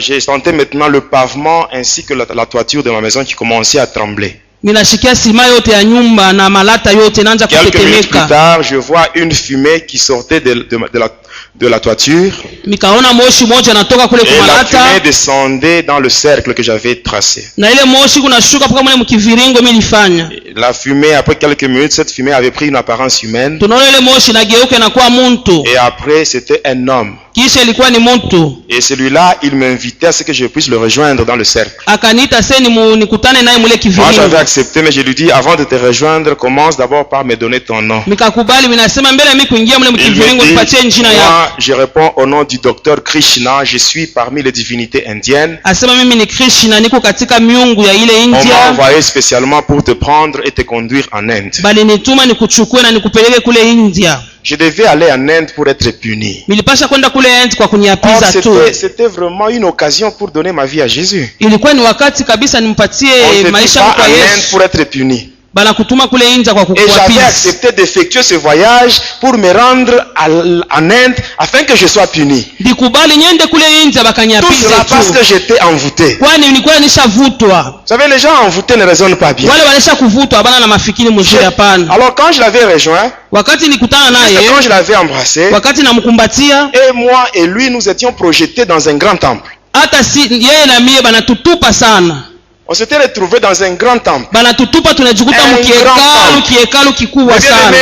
j'ai senti maintenant le pavement ainsi que la toiture de ma maison qui commençait à trembler. ninashikia sima yote ya nyumba na malata yote naanza Quelques minutes plus kutetemeka. tard, je vois une fumée qui sortait de la toiture. Nikaona moshi moja natoka kule Et la kumalata fumée descendait dans le cercle que j'avais tracé. na ile moshi kunashuka mpaka mule mkiviringo mimi nilifanya. La fumée, après quelques minutes, cette fumée avait pris une apparence humaine. Tunaona ile moshi nageuka na kuwa muntu. Et après, c'était un homme. Kisha ilikuwa ni muntu. Et celui-là, il m'invitait à ce que je puisse le rejoindre dans le cercle. Akaniita sasa nikutane naye mule Moi, kiviringo. j'avais accepté, mais je lui dis, avant de te rejoindre, commence d'abord par me donner ton nom. Nikakubali, mimi nasema mbele mimi kuingia mule Il me mkiviringo nipatie dit, jina yako. moi, je réponds au nom du docteur Krishna, je suis parmi les divinités indiennes. Asema mimi ni Krishna, niko katika miungu ya ile On m'a India. envoyé spécialement pour te prendre et te conduire en Inde. Bali nituma nikuchukue na nikupeleke kule India. Je devais aller en Inde pour être puni. Nilipasha kwenda kule India kwa Or, kuniapiza tu. c'était vraiment une occasion pour donner ma vie à Jésus. Ilikuwa ni wakati kabisa nimpatie On ne te dit maisha pas kwa en Inde Yesu. pour être puni. Bana kutuma kule India kwa Et j'avais kukuapiza. accepté d'effectuer ce voyage pour me rendre en Inde afin que je sois puni. Ndikubali nyende kule India Tout bakaniapiza cela parce tu. que j'étais envoûté. Kwani nilikuwa nishavutwa. Vous savez, les gens envoûtés ne raisonnent pas bien. Wale wanesha kuvutwa bana na mafikiri mzuri hapana. Alors quand je l'avais rejoint, Wakati nikutana c'est naye, quand je l'avais embrassé, wakati namkumbatia, et moi et lui, nous étions projetés dans un grand temple. hata si yeye na mie banatutupa sana. On s'était retrouvés dans un grand temple. Banatutupa tunajikuta Un grand kiekalu kikubwa sana.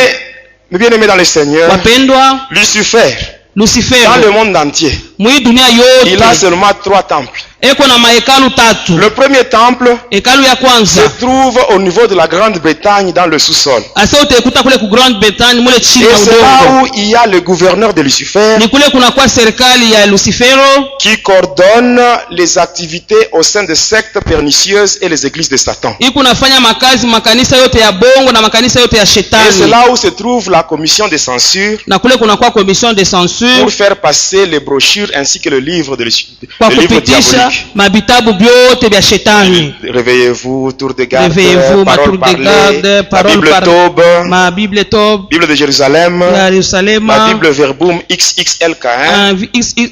Mes bien-aimés dans le Seigneur, Wapendwa, Lucifer, Lucifer dans le monde entier, mwi dunia il a yote seulement 3 temples. eko na mahekalu tatu. Le premier temple Hekalu ya se kwanza trouve au niveau de la Grande-Bretagne dans le sous-sol. asa utaikuta kule ku Grand Bretagne mule chini Et ya c'est là udongo. où il y a le gouverneur de Lucifer Ni kule kunakuwa serikali ya Lucifero qui coordonne les activités au sein des sectes pernicieuses et les églises de Satan. iko nafanya makazi makanisa yote ya bongo na makanisa yote ya Et c'est shetani. là où se trouve la commission de censure Na kule kunakuwa commission de censure pour faire passer les brochures ainsi que le livre, kwa le livre kupitisha diabolique. mabitabu byote vya shetani. Réveillez-vous, tour de garde, Réveillez-vous, ma parole tour de parlée, garde, la parole Bible parlée, Tob, ma Bible Tob, Bible de Jérusalem, Yerusalem, la Bible Verbum XXLK1,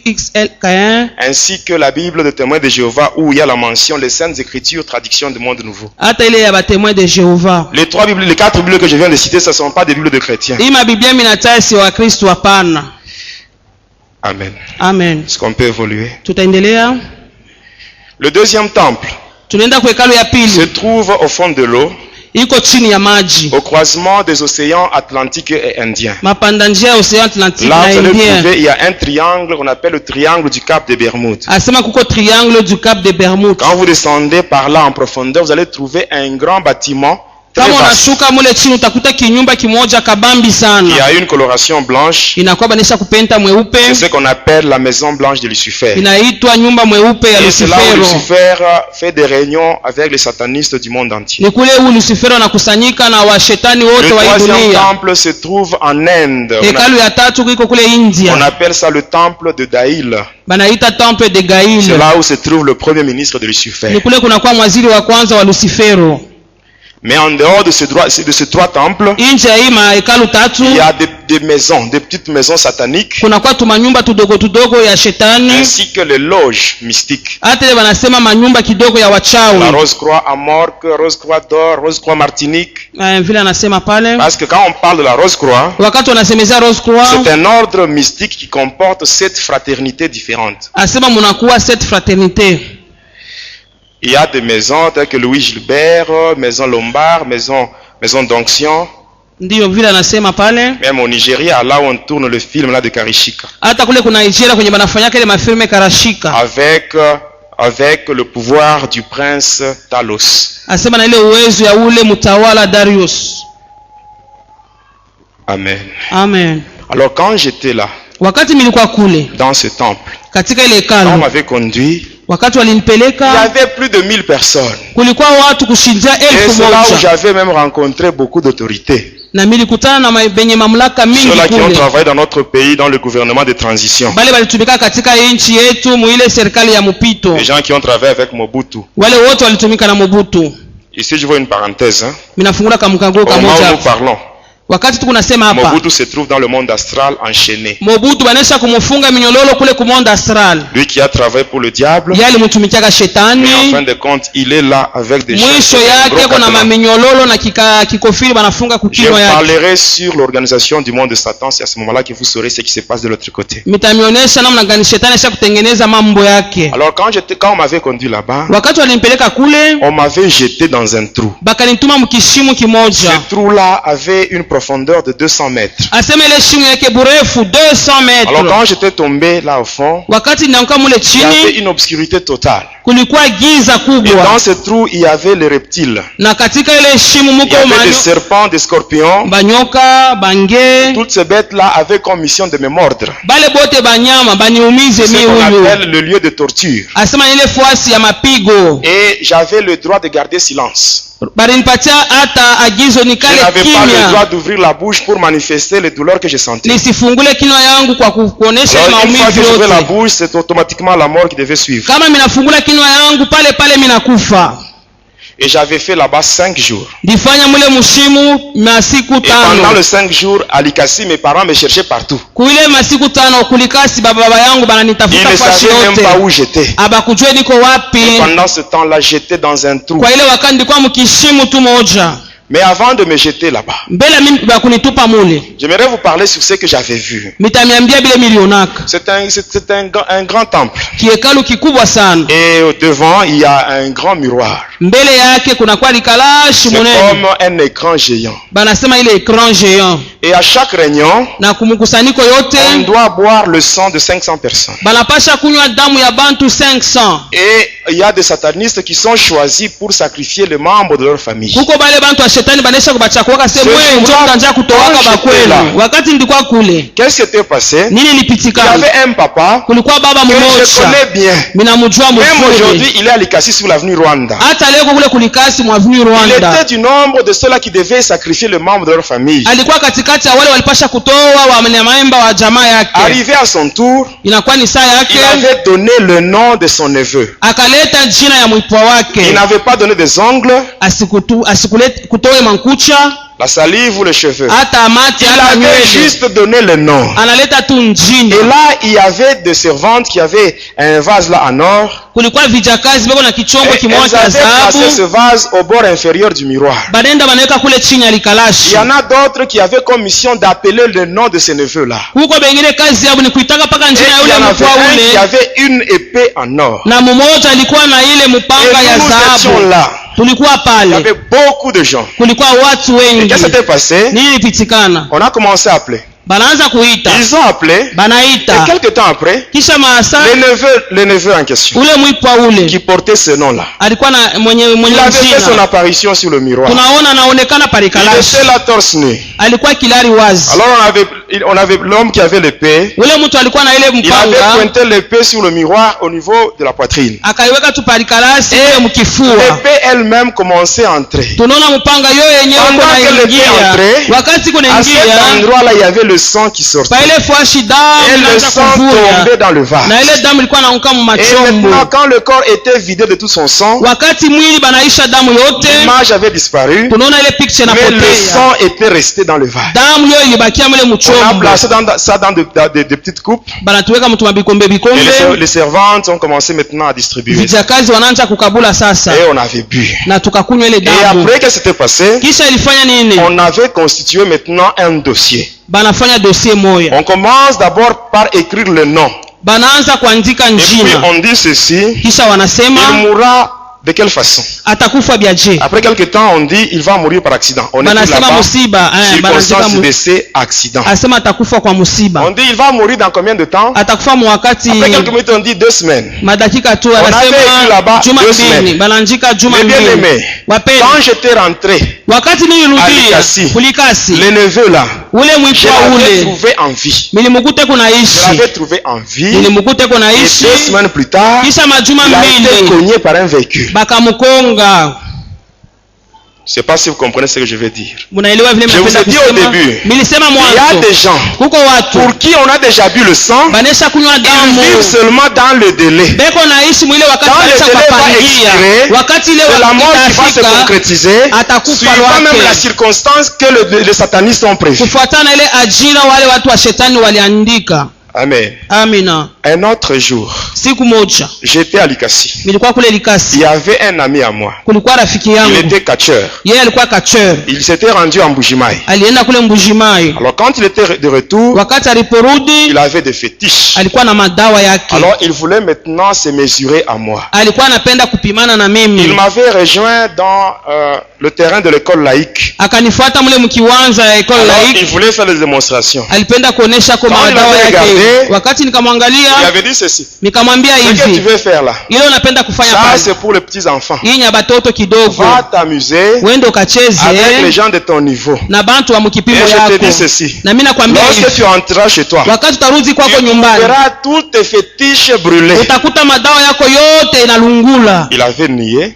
XXL, ainsi que la Bible de témoins de Jéhovah où il y a la mention les Saintes Écritures, traduction du monde nouveau. hata ile ya batémoins de Jéhovah. Les quatre Bibles que je viens de citer, ce ne sont pas des Bibles de chrétiens. Hii mabiblia minataja si wa Kristo, hapana. Amen. Amen. Est-ce qu'on peut évoluer? Tutaendelea. Le deuxième temple Tunaenda kwa hekalu ya se pili, trouve au fond de l'eau, iko chini ya maji, au croisement des océans Atlantique et Indien. mapanda njia ya Ocean Atlantique Là, na vous allez Indien. trouver, il y a un triangle qu'on appelle le triangle du Cap de Bermude. Asema kuko triangle du Cap de Bermude. Quand vous descendez par là en profondeur, vous allez trouver un grand bâtiment très Kama vaste unashuka mule chini utakuta kinyumba kimoja kabambi qui sana, a une coloration blanche. inakuwa banisha kupenta mweupe, C'est ce qu'on appelle la maison blanche de Lucifer. inaitwa nyumba mweupe ya Et c'est là où Lucifero. Lucifer fait des réunions avec les satanistes du monde entier. Ni kule huu Lucifero anakusanyika na washetani Le wote wa hii troisième dunia. temple se trouve en Inde. Hekalu ya tatu iko kule On India, appelle ça le temple de Daïl. banaita temple de C'est Gaïl. là où se trouve le premier ministre de Lucifer. Ni kule kunakuwa mwaziri wa kwanza wa Lucifero. Mais en dehors de ces trois temples, Nje ya hii mahekalu tatu il y a des maisons, des petites maisons sataniques, kunakuwa tumanyumba tudogo tudogo ya shetani, ainsi que les loges mystiques. hata ile wanasema manyumba kidogo ya La wachawi. Rose-Croix à Morque, Rose-Croix d'Or, Rose-Croix Martinique. Vile anasema pale, Parce que quand on parle de la Rose-Croix, wakati wanasemezea Rose Croix, c'est un ordre mystique qui comporte 7 fraternités différentes. asema munakuwa cette fraternité. Il y a des maisons telles que Louis Gilbert, maison Lombard, maison d'onction. Ndiyo vile anasema pale, Même au Nigeria, là où on tourne le film là de Karishika. hata kule kuna Nigeria kwenye banafanyaka ile mafilme Karashika, Avec le pouvoir du prince Talos. asema na ile uwezo ya ule mtawala Darius. Amen. Amen. Alors quand j'étais là, Wakati nilikuwa kule dans ce temple, katika ile quand on hekalu, m'avait conduit, wakati il y walinipeleka avait plus de 1000 personnes. kulikuwa watu kushindia Et 1000 c'est là où moja, j'avais même rencontré beaucoup d'autorités. na milikutana na benye mamlaka mingi Ceux-là qui ont kule, travaillé dans notre pays, dans le gouvernement de transition. bale walitumika katika nchi yetu muile serikali ya mpito, Les gens qui ont travaillé avec Mobutu. wale wote walitumika na Mobutu. Ici, je vois une parenthèse. Hein. Minafungula kamkago Au moment où kamoja nous parlons, wakati tuko nasema hapa, Mobutu se trouve dans le monde astral enchaîné. Mobutu banesha kumufunga minyololo kule kumonda astral, Lui qui a travaillé pour le diable, yeye alimtumikiaka mais en shetani, fin de compte, il est là avec des mwisho yake kuna maminyololo na kikofiri banafunga Je kukinywa yake. parlerai sur l'organisation du monde de Satan. C'est à ce moment-là que vous saurez ce qui se passe de l'autre côté. Mitamionesha namna gani shetani asha kutengeneza mambo yake. Alors quand on m'avait conduit là-bas, Wakati walimpeleka kule, on m'avait jeté dans un trou. bakanituma mkishimu Ce kimoja, trou-là avait une profondeur de 200 mètres. asema ile shimu yake burefu 200 Alors metre. quand j'étais tombé là au fond, Wakati ninaanguka mule il y avait chini, une obscurité totale. kulikuwa giza Et dans kubwa, ce trou, il y avait les reptiles. na katika ile shimu Il y muko avait des serpents, des scorpions. banyoka, bange, Toutes ces bêtes-là avaient comme mission de me mordre. bale bote banyama baniumize C'est mi ce qu'on huyu. appelle le lieu de torture. Asema ile fuasi ya mapigo, Et j'avais le droit de garder silence. balinipatia hata agizo Je nikale n'avais pas le droit kimya, d'ouvrir la bouche pour manifester les douleurs que je sentais. nisifungule kinywa yangu kwa kuonesha Alors une fois que maumivu j'ouvrais la yote. bouche, c'est automatiquement la mort qui devait suivre. Kama minafungula kinywa yangu pale pale minakufa. Et j'avais fait là-bas 5 jours. Ndifanya mule mushimu masiku Et pendant tano. les 5 jours, à Likasi, mes parents me cherchaient partout. Kuile masiku tano kulikasi baba yangu Ils bananitafuta ne fashi savaient même pas yote. où j'étais. Abakujue niko wapi. Pendant ce temps-là, j'étais dans un trou. Kwa ile wakati nilikuwa mkishimu tu moja. Mais avant de me jeter là-bas, Mbele mimi bakunitupa mule. j'aimerais vous parler sur ce que j'avais vu. Mitamiambia bile milionaka. C'est un grand temple. Kiekalu kikubwa sana. Et au devant, il y a un grand miroir. Mbele yake kuna kwa likalashi C'est munene. comme un écran géant. Banasema ile écran géant. Et à chaque réunion, Na kumkusanyiko yote on doit boire le sang de 500 personnes. banapasha kunywa damu ya bantu 500. Et il y a des satanistes qui sont choisis pour sacrifier les membres de leur famille. Kuko bale bantu wa shetani banesha kubachakuwaka sema wewe njoo mtanja kutowaka bakweli. Wakati ndikuwa kule. Qu'est-ce qui s'était passé? Nini ilipitika? Il y avait un papa kulikuwa baba que mmoja. je connais bien. Minamujua mzuri. Même aujourd'hui, il est à Likasi sur l'avenue Rwanda. Hata leo kule kulikasi mu avenue Rwanda. Il était du nombre de ceux-là qui devaient sacrifier les membres de leur famille. Alikuwa katikati ya wale walipasha kutoa wanyama wa jamaa yake. Arrivé à son tour, inakuwa ni saa yake. Il avait donné le nom de son neveu. Akaleta jina ya mpwa wake. Il n'avait pas donné des ongles. Asikulete kutoe mankucha. La salive ou les cheveux. Il avait juste donné le nom. Et là, il y avait des servantes qui avaient un vase là en or. Et elles avaient placé ce vase au bord inférieur du miroir. Il y en a d'autres qui avaient comme mission d'appeler le nom de ces neveux-là. Et il y en avait un qui avait une épée en or. Et nous étions là. Il y avait beaucoup de gens. Et qu'est-ce qui s'était passé? On a commencé à appeler. Ils ont appelé. Et quelques temps après, le neveu en question, qui portait ce nom-là, il avait fait son apparition sur le miroir. Il était là torse nu. Alors on avait l'homme qui avait l'épée. Il avait pointé l'épée sur le miroir au niveau de la poitrine. Et l'épée elle-même commençait à entrer. Pendant que l'épée entrait, à cet endroit-là, il y avait le sang qui sortait. Et le sang tombait dans le vase. Et maintenant, quand le corps était vidé de tout son sang, l'image avait disparu, mais le sang était resté dans le vase. On a placé ça dans des petites coupes. Et les servantes ont commencé maintenant à distribuer. Et on avait bu. Et après, qu'est-ce qui s'était passé? On avait constitué maintenant un dossier. On commence d'abord par écrire le nom. Et puis on dit ceci. Il mourra de quelle façon? Après quelque temps, on dit il va mourir par accident. On est là-bas. Circonstance de décès, accident. On dit il va mourir dans combien de temps? Après quelques minutes, on dit 2 semaines. On avait écrit là-bas 2 semaines. Mais bien aimé, quand j'étais rentré à Likasi, le neveu là, je l'avais trouvé en vie. Je l'avais trouvé en vie. Et 2 semaines plus tard, il a été cogné par un véhicule. Je ne sais pas si vous comprenez ce que je veux dire. Je vous ai dit au début, il y a des gens pour qui on a déjà bu le sang, ils vivent seulement dans le délai. Quand le délai va expirer, c'est la mort qui va se concrétiser, suivant même la circonstance que les satanistes ont prévue. Amen. Amina. Un autre jour, j'étais à Likasi. Il y avait un ami à moi. Il était catcheur. Il s'était rendu à Mbujimayi. Alors quand il était de retour, il avait des fétiches. Alors il voulait maintenant se mesurer à moi. Il m'avait rejoint dans le terrain de l'école laïque. Alors il voulait faire des démonstrations. Quand il m'avait regardé, il avait dit ceci. Ce que tu veux faire là, ça c'est pour les petits enfants. Va t'amuser avec les gens de ton niveau. Et je te dis ceci. Lorsque tu entreras chez toi, tu verras tous tes fétiches brûlés. Il avait nié.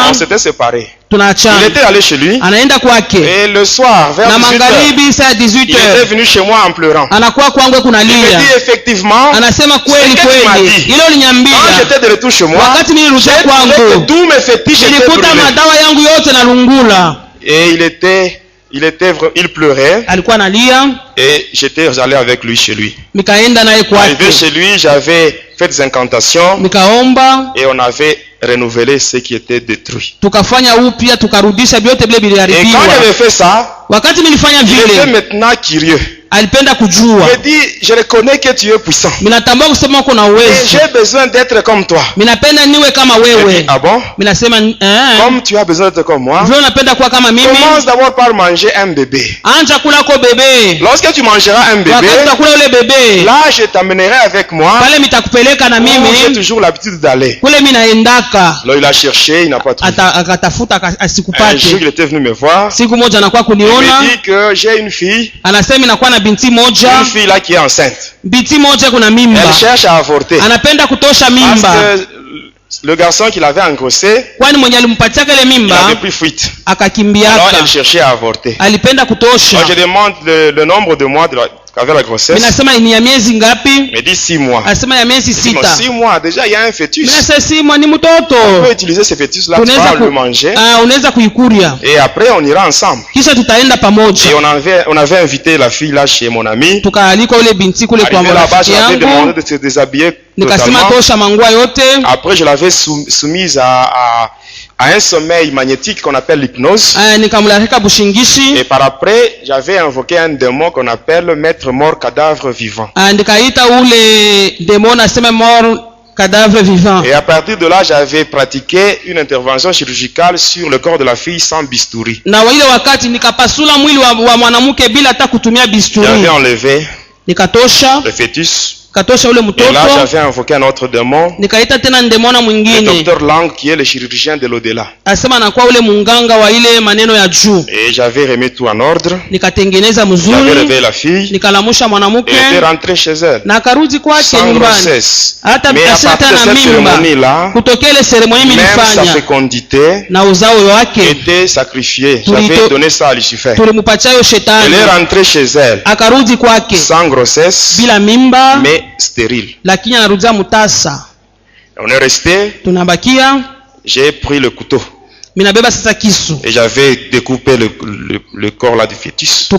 On s'était séparés. Il était allé chez lui. Et le soir, vers 18h, il était venu chez moi en pleurant. Il me dit effectivement, ce que tu m'as dit. Quand j'étais de retour chez moi, j'ai trouvé que tous mes fétiches étaient brûlés. Et il pleurait. Et j'étais allé avec lui chez lui. Arrivé chez lui, j'avais fait des incantations. Et on avait renouvelé ce qui était détruit. Et quand j'avais fait ça, il était maintenant curieux. alipenda kujua. Il dit, je reconnais que tu es puissant. Minatambua kusema uko na uwezo. J'ai besoin d'être comme toi. Minapenda niwe kama wewe. Ah bon? Minasema comme tu as besoin d'être comme moi. Vile unapenda kuwa kama mimi. Commence d'abord par manger un bébé. Anja kula ko bébé. Lorsque tu mangeras un bébé, wakati utakula ule bébé, là je t'amènerai avec moi. Pale mitakupeleka na mimi. J'ai toujours l'habitude d'aller. Kule mimi naendaka. Là il a cherché, il n'a pas trouvé. Akatafuta asikupate. Un jour il était venu me voir. Siku moja anakuwa kuniona. Il me dit que j'ai une fille. Anasema inakuwa na binti moja. Une fille là qui est enceinte. Binti moja kuna mimba. Elle cherche à avorter. Anapenda kutosha mimba. Parce que le garçon qui l'avait engrossé, kwani mwenye alimpatia kale mimba, il avait pris fuite. Akakimbiaka. Alors elle cherchait à avorter. Alipenda kutosha. Alors je demande le nombre de mois qu'avait la grossesse. Minasema ni ya miezi ngapi? Il me dit 6 mois. Asema ya miezi 6. 6 mois, déjà il y a un fœtus. Minasema 6 mois ni mtoto. On peut utiliser ce fœtus là pour le manger. Unaweza kuikuria. Et après on ira ensemble. Kisha tutaenda pamoja. Et on avait invité la fille là chez mon ami. Tukaalika ule binti kule kwa rafiki yangu. J'avais demandé de se déshabiller. Nikasema tosha mangua yote. Après je l'avais soumise à un sommeil magnétique qu'on appelle l'hypnose. Et par après, j'avais invoqué un démon qu'on appelle maître mort cadavre vivant. Et à partir de là, j'avais pratiqué une intervention chirurgicale sur le corps de la fille sans bistouri. J'avais enlevé le fœtus. Et là j'avais invoqué un autre démon. Le docteur Lang qui est le chirurgien de l'au-delà. Et j'avais remis tout en ordre. J'avais réveillé la fille. Et elle était rentrée chez elle. Sans grossesse. Mais à partir de cette cérémonie-là, même sa fécondité était sacrifiée. J'avais donné ça à Lucifer. Elle est rentrée chez elle. Sans grossesse. Mais stérile. On est resté. J'ai pris le couteau. Et j'avais découpé le corps là du fœtus.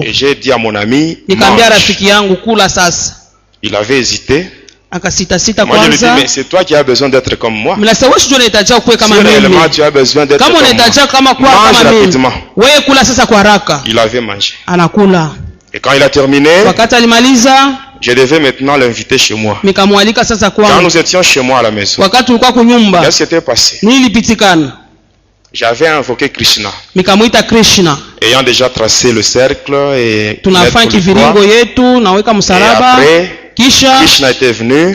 Et j'ai dit à mon ami, il avait hésité. Moi je lui ai dit, mais c'est toi qui as besoin d'être comme moi. Si réellement tu as besoin d'être comme moi, mange rapidement. Il avait mangé. Et quand il a terminé, je devais maintenant l'inviter chez moi. Quand nous étions chez moi à la maison, qu'est-ce qui s'était passé? J'avais invoqué Krishna. Ayant déjà tracé le cercle et après, Krishna était venu.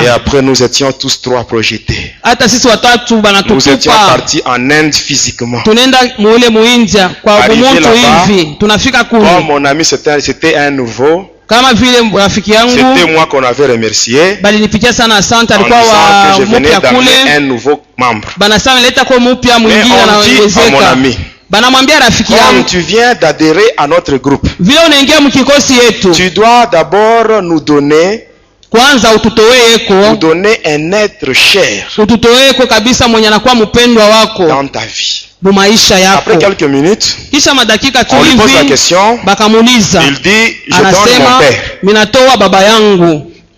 Et après nous étions tous trois projetés. Nous étions partis en Inde physiquement. Arrivé là-bas, comme mon ami c'était un nouveau. C'était moi qu'on avait remercié en disant que je venais d'amener un nouveau membre. Mais on dit à mon ami, comme tu viens d'adhérer à notre groupe, tu dois d'abord nous donner un être cher dans ta vie. Après quelques minutes, on lui pose la question. Il dit, je donne mon père.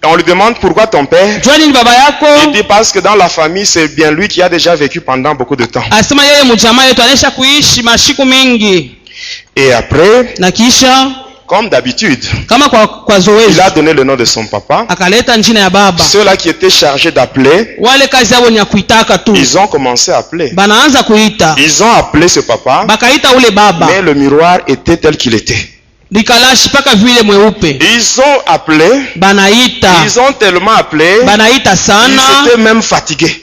On lui demande pourquoi ton père. Il dit parce que dans la famille, c'est bien lui qui a déjà vécu pendant beaucoup de temps. Et après, comme d'habitude, il a donné le nom de son papa. Ceux-là qui étaient chargés d'appeler, ils ont commencé à appeler. Ils ont appelé ce papa, mais le miroir était tel qu'il était. Ils ont appelé, ils ont tellement appelé, ils étaient même fatigués.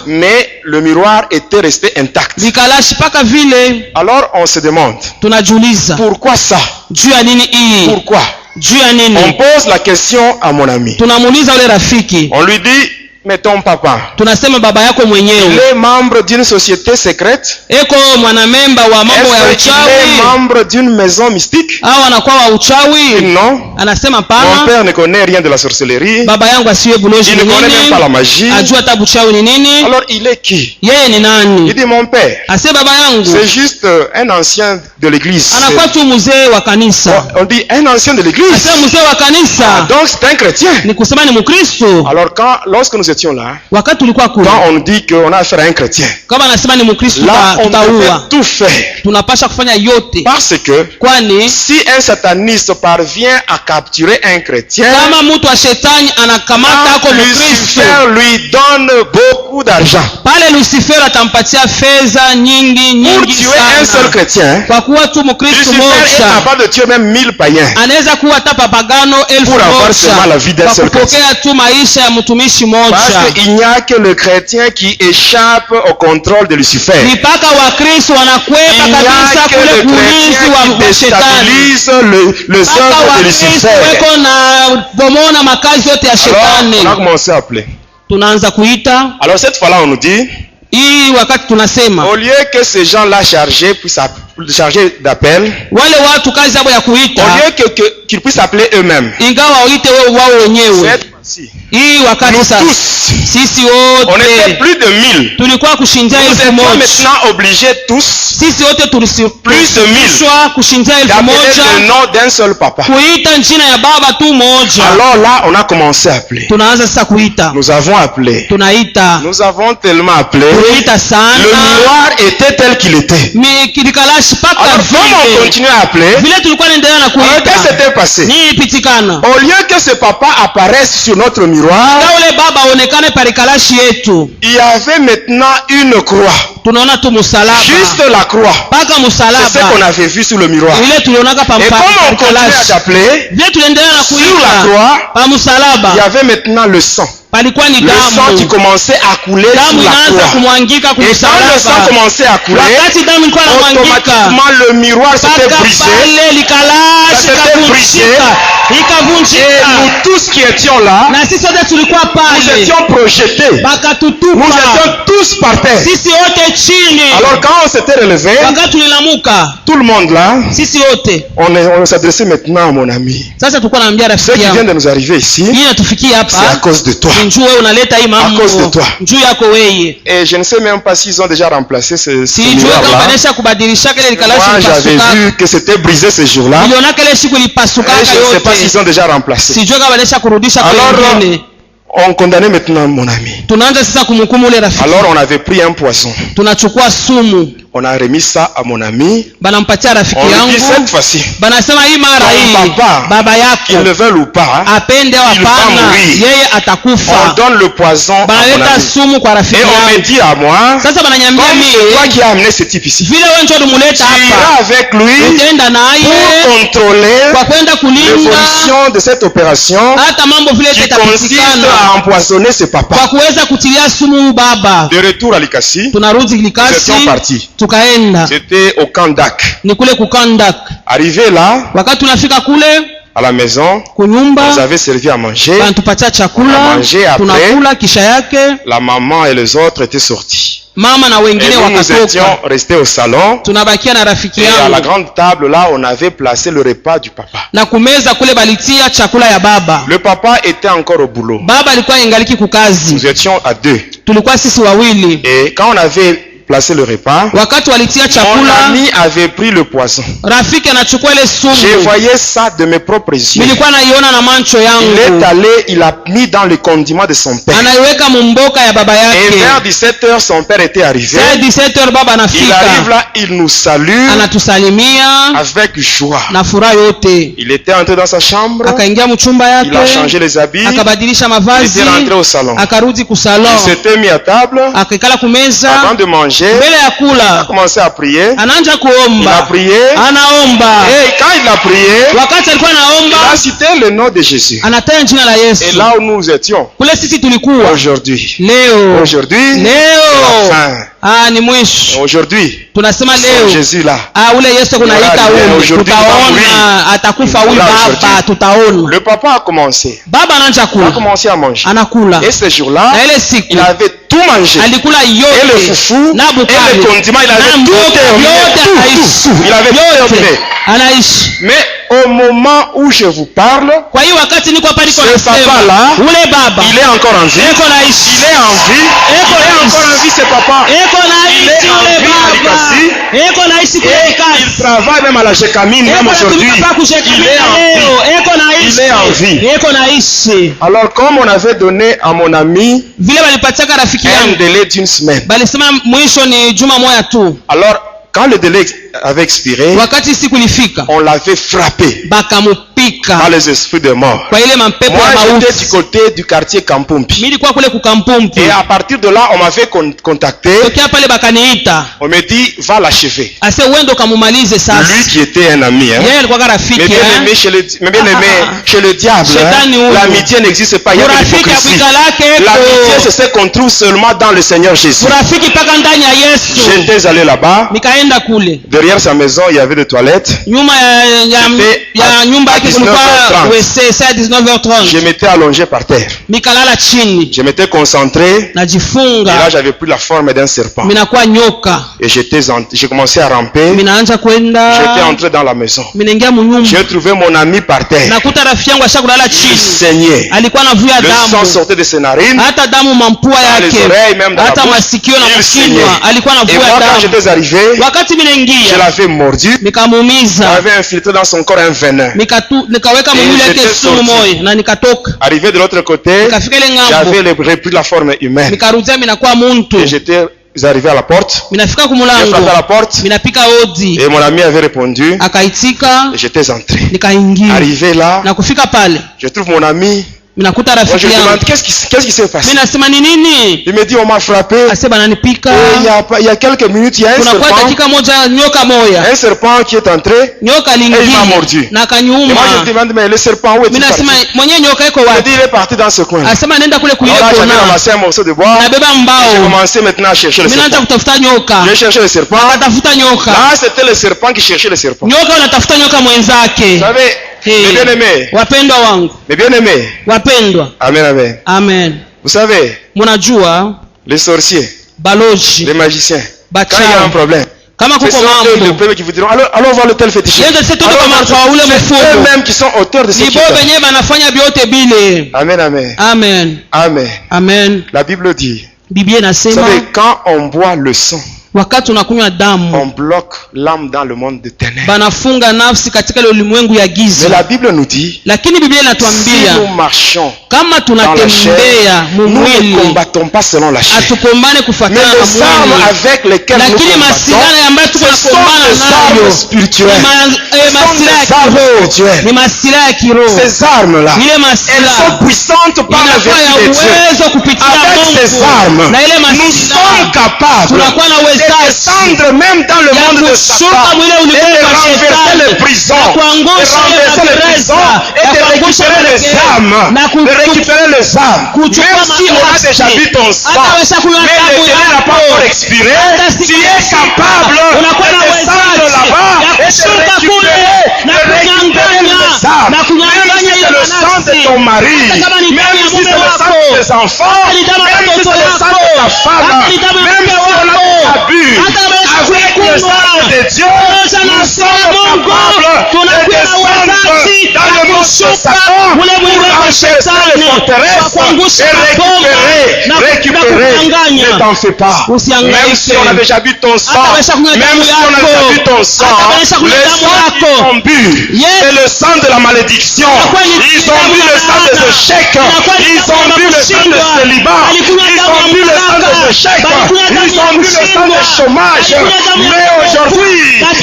Mais le miroir était resté intact. Alors on se demande, pourquoi ça? Pourquoi? On pose la question à mon ami. On lui dit, mais ton papa, il est membre d'une société secrète? Est-ce qu'il est membre d'une maison mystique? Non. Mon père ne connaît rien de la sorcellerie. Il ne connaît même pas la magie. Alors il est qui? Il dit mon père, c'est juste un ancien de l'église. On dit un ancien de l'église. Donc c'est un chrétien. Alors lorsque nous étions là, quand on dit qu'on a affaire à un chrétien, là on devait tout faire tunapasha kufanya yote. Parce que kwani si un sataniste parvient à capturer un chrétien, kama mtu wa shetani anakamata ako Mkristo, Lucifer lui donne beaucoup d'argent. Pale Lucifer atampatia fedha nyingi nyingi pour tuer un seul chrétien. Kwa kuwa tu Mkristo Lucifer est mmoja capable de tuer même 1000 païens. Anaweza kuwa hata papagano 1000 pour avoir seulement la vie d'un seul chrétien. Kupokea tu maisha ya mtumishi mmoja. Parce qu'il n'y a que le chrétien qui échappe au contrôle de Lucifer. Mipaka wa Kristo wanakwepa kabisa kule kuulizi wa shetani. Les œuvres de Lucifer. Weko na bomona makazi yote ya shetani. Alors, on a commencé à appeler. Tunaanza kuita. Alors cette fois-là on nous dit, hii wakati tunasema au lieu que ces gens-là chargés puissent chargés d'appel, wale watu kazi yao ya kuita, au lieu qu'ils puissent appeler eux-mêmes, ingawa waite wao wenyewe. Hii wakati sasa sisi wote on était plus de 1000. Tulikuwa kushinja 1000 moja. Maintenant obligés tous, sisi wote plus de 1000 kushinja 1000 moja. Le nom d'un seul papa. Kuita jina ya baba tu moja. Alors là on a commencé à appeler. Tunaanza sasa kuita. Nous avons appelé. Tunaita. Nous avons tellement appelé. Kuita sana. Le miroir était tel qu'il était. Mais kilikalashi paka. Alors comment on continue à appeler? Vile tulikuwa naendelea na kuita. Qu'est-ce qui s'était passé? Ni pitikana. Au lieu que ce papa apparaisse sur notre miroir, il y avait maintenant une croix. Juste la croix. C'est ce qu'on avait vu sur le miroir. Et comme on continuait à appeler, sur la croix, il y avait maintenant le sang. Le sang qui commençait à couler sur la croix. Et quand le sang commençait à couler, automatiquement le miroir s'était brisé. Ça s'était brisé. Et nous tous qui étions là, nous étions projetés. Nous étions tous par terre. Alors quand on s'était relevé, tout le monde là, on s'adressait maintenant à mon ami. Ce qui vient de nous arriver ici, c'est à cause de toi. À cause de toi. Et je ne sais même pas s'ils ont déjà remplacé ce miroir-là. Moi, j'avais vu que c'était brisé ce jour-là. Et je ne sais pas s'ils ont déjà remplacé. Alors, on condamnait maintenant mon ami. Alors, on avait pris un poison. On a remis ça à mon ami. On lui dit cette fois-ci, ton papa, qu'il le veuille ou pas, il va mourir. On donne le poison à mon ami. Et on me dit à moi, comme c'est toi qui as amené ce type ici, tu iras avec lui pour contrôler l'évolution de cette opération qui consiste à empoisonner ce papa. De retour à Likasi, nous étions partis. C'était au Kandak. Arrivé là, à la maison, vous avez servi à manger. On a mangé après. La maman et les autres étaient sortis. Et nous étions restés au salon. Et à la grande table là, on avait placé le repas du papa. Le papa était encore au boulot. Nous étions à deux. Et quand on avait placé le repas, mon ami avait pris le poison. Je voyais ça de mes propres yeux. Il est allé, il a mis dans le condiment de son père. Et vers 17h, son père était arrivé. Il arrive là, il nous salue avec joie. Il était entré dans sa chambre. Il a changé les habits. Il était rentré au salon. Il s'était mis à table avant de manger. Il a commencé à prier. Il a prié. Et quand il a prié, il a cité le nom de Jésus. Et là où nous étions aujourd'hui, aujourd'hui, Jésus là. Le papa a commencé. Il a commencé à manger. Et ce jour-là, il avait tout mangé. Et le foufou, et le condiment, il avait tout terminé. Il avait tout terminé. Mais au moment où je vous parle, ce papa-là, il est encore en vie. Il est en vie. Il est encore en vie, ce papa. Il est en vie à il travaille même à la Jekamine, même aujourd'hui. Il est en vie. Alors, comme on avait donné à mon ami un délai d'une semaine. Alors, Quand le délai avait expiré, on l'avait frappé par les esprits de mort. Moi, j'étais du côté du quartier Kampumpi. Et à partir de là, on m'avait contacté. On m'a dit, va l'achever. Lui qui était un ami, hein. Mais bien aimé chez le diable, hein, l'amitié n'existe pas. Il y a de l'hypocrisie. L'amitié, c'est ce qu'on trouve seulement dans le Seigneur Jésus. J'étais allé là-bas. Derrière sa maison, il y avait des toilettes. Je m'étais allongé par terre. Je m'étais concentré. Et là, j'avais pris la forme d'un serpent. Et j'ai commencé à ramper. J'étais entré dans la maison. J'ai trouvé mon ami par terre. Il saignait. Le sang sortait de ses narines. Dans les oreilles, même dans la bouche. Il saignait. Et moi, quand j'étais arrivé, je l'avais mordu. J'avais infiltré dans son corps un venin. Arrivé de l'autre côté, j'avais repris la forme humaine. Et j'étais arrivé à la porte. J'ai frappé à la porte. Et mon ami avait répondu. Et j'étais entré. Arrivé là, je trouve mon ami. Moi, je lui demande qu'est-ce qui s'est passé. Il me dit on m'a frappé. Il y a quelques minutes, il y a un serpent qui est entré et il m'a mordu. Et moi je lui demande mais le serpent où est-il parti? Il dit il est parti dans ce coin. Alors là j'avais ramassé un morceau de bois. J'ai commencé maintenant à chercher le serpent. J'ai cherché le serpent. Là c'était le serpent qui cherchait le serpent. Vous savez, mes bien-aimés. Mes bien-aimés. Amen, amen. Amen. Vous savez, les sorciers, les magiciens, quand il y a un problème, c'est le premier qui vous diront allons voir le tel fétichiste. C'est eux-mêmes qui sont auteurs de ce qui est. Amen, amen. Amen. Amen. Amen. La Bible dit, vous savez, quand on boit le sang, on bloque l'âme dans le monde de ténèbres. Mais la Bible nous dit, si nous marchons dans la chair, nous ne combattons pas selon la chair. Mais les armes avec lesquelles nous combattons, ce sont des armes spirituelles. Ces armes-là, elles sont puissantes par la vertu de Dieu. Avec ces armes, nous sommes capables de descendre même dans le monde de Satan et de renverser les prisons, et de récupérer les âmes, même si on a déjà vu ton sang, mais le délai n'a pas encore expiré, tu es capable de descendre là-bas et de récupérer les âmes, même si c'est le sang de ton mari, même si c'est le sang de tes enfants, même si c'est le sang de ta femme, même si on a abus. Avec le sang de Dieu, nous sommes capables de descendre dans le monde de Satan pour enchasser les forteresses et récupérer. Ne t'en fais pas. Même si on a déjà bu ton sang, le sang qu'ils ont bu, c'est le sang de la malédiction. Ils ont bu le sang des échecs. Ils ont bu le sang de célibat. Ils ont bu le sang des échecs. Ils ont bu le sang du chômage. Mais aujourd'hui, dans ton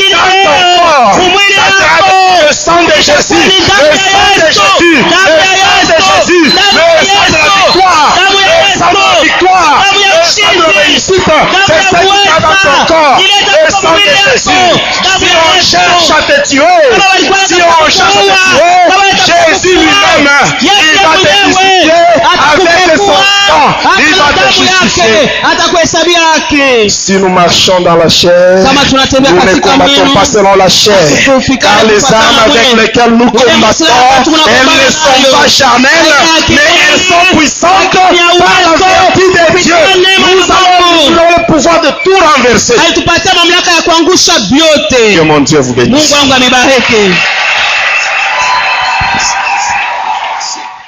corps, ça sera le sang de Jésus. Le sang de Jésus. Le sang de Jésus. Le sang de la victoire. Le sang de la victoire. Le sang de la réussite. C'est ça qui est dans ton corps. Le sang de Jésus. Si on cherche à te tuer, si on cherche à te tuer, Jésus lui-même, il va te justifier avec son sang. Il va te justifier. Si nous marchons dans la chair, nous ne combattons pas selon la chair. Car les armes avec lesquelles nous combattons, elles ne sont pas charnelles, mais elles sont puissantes par la vertu de Dieu. Nous avons le pouvoir de tout renverser. Que mon Dieu vous bénisse.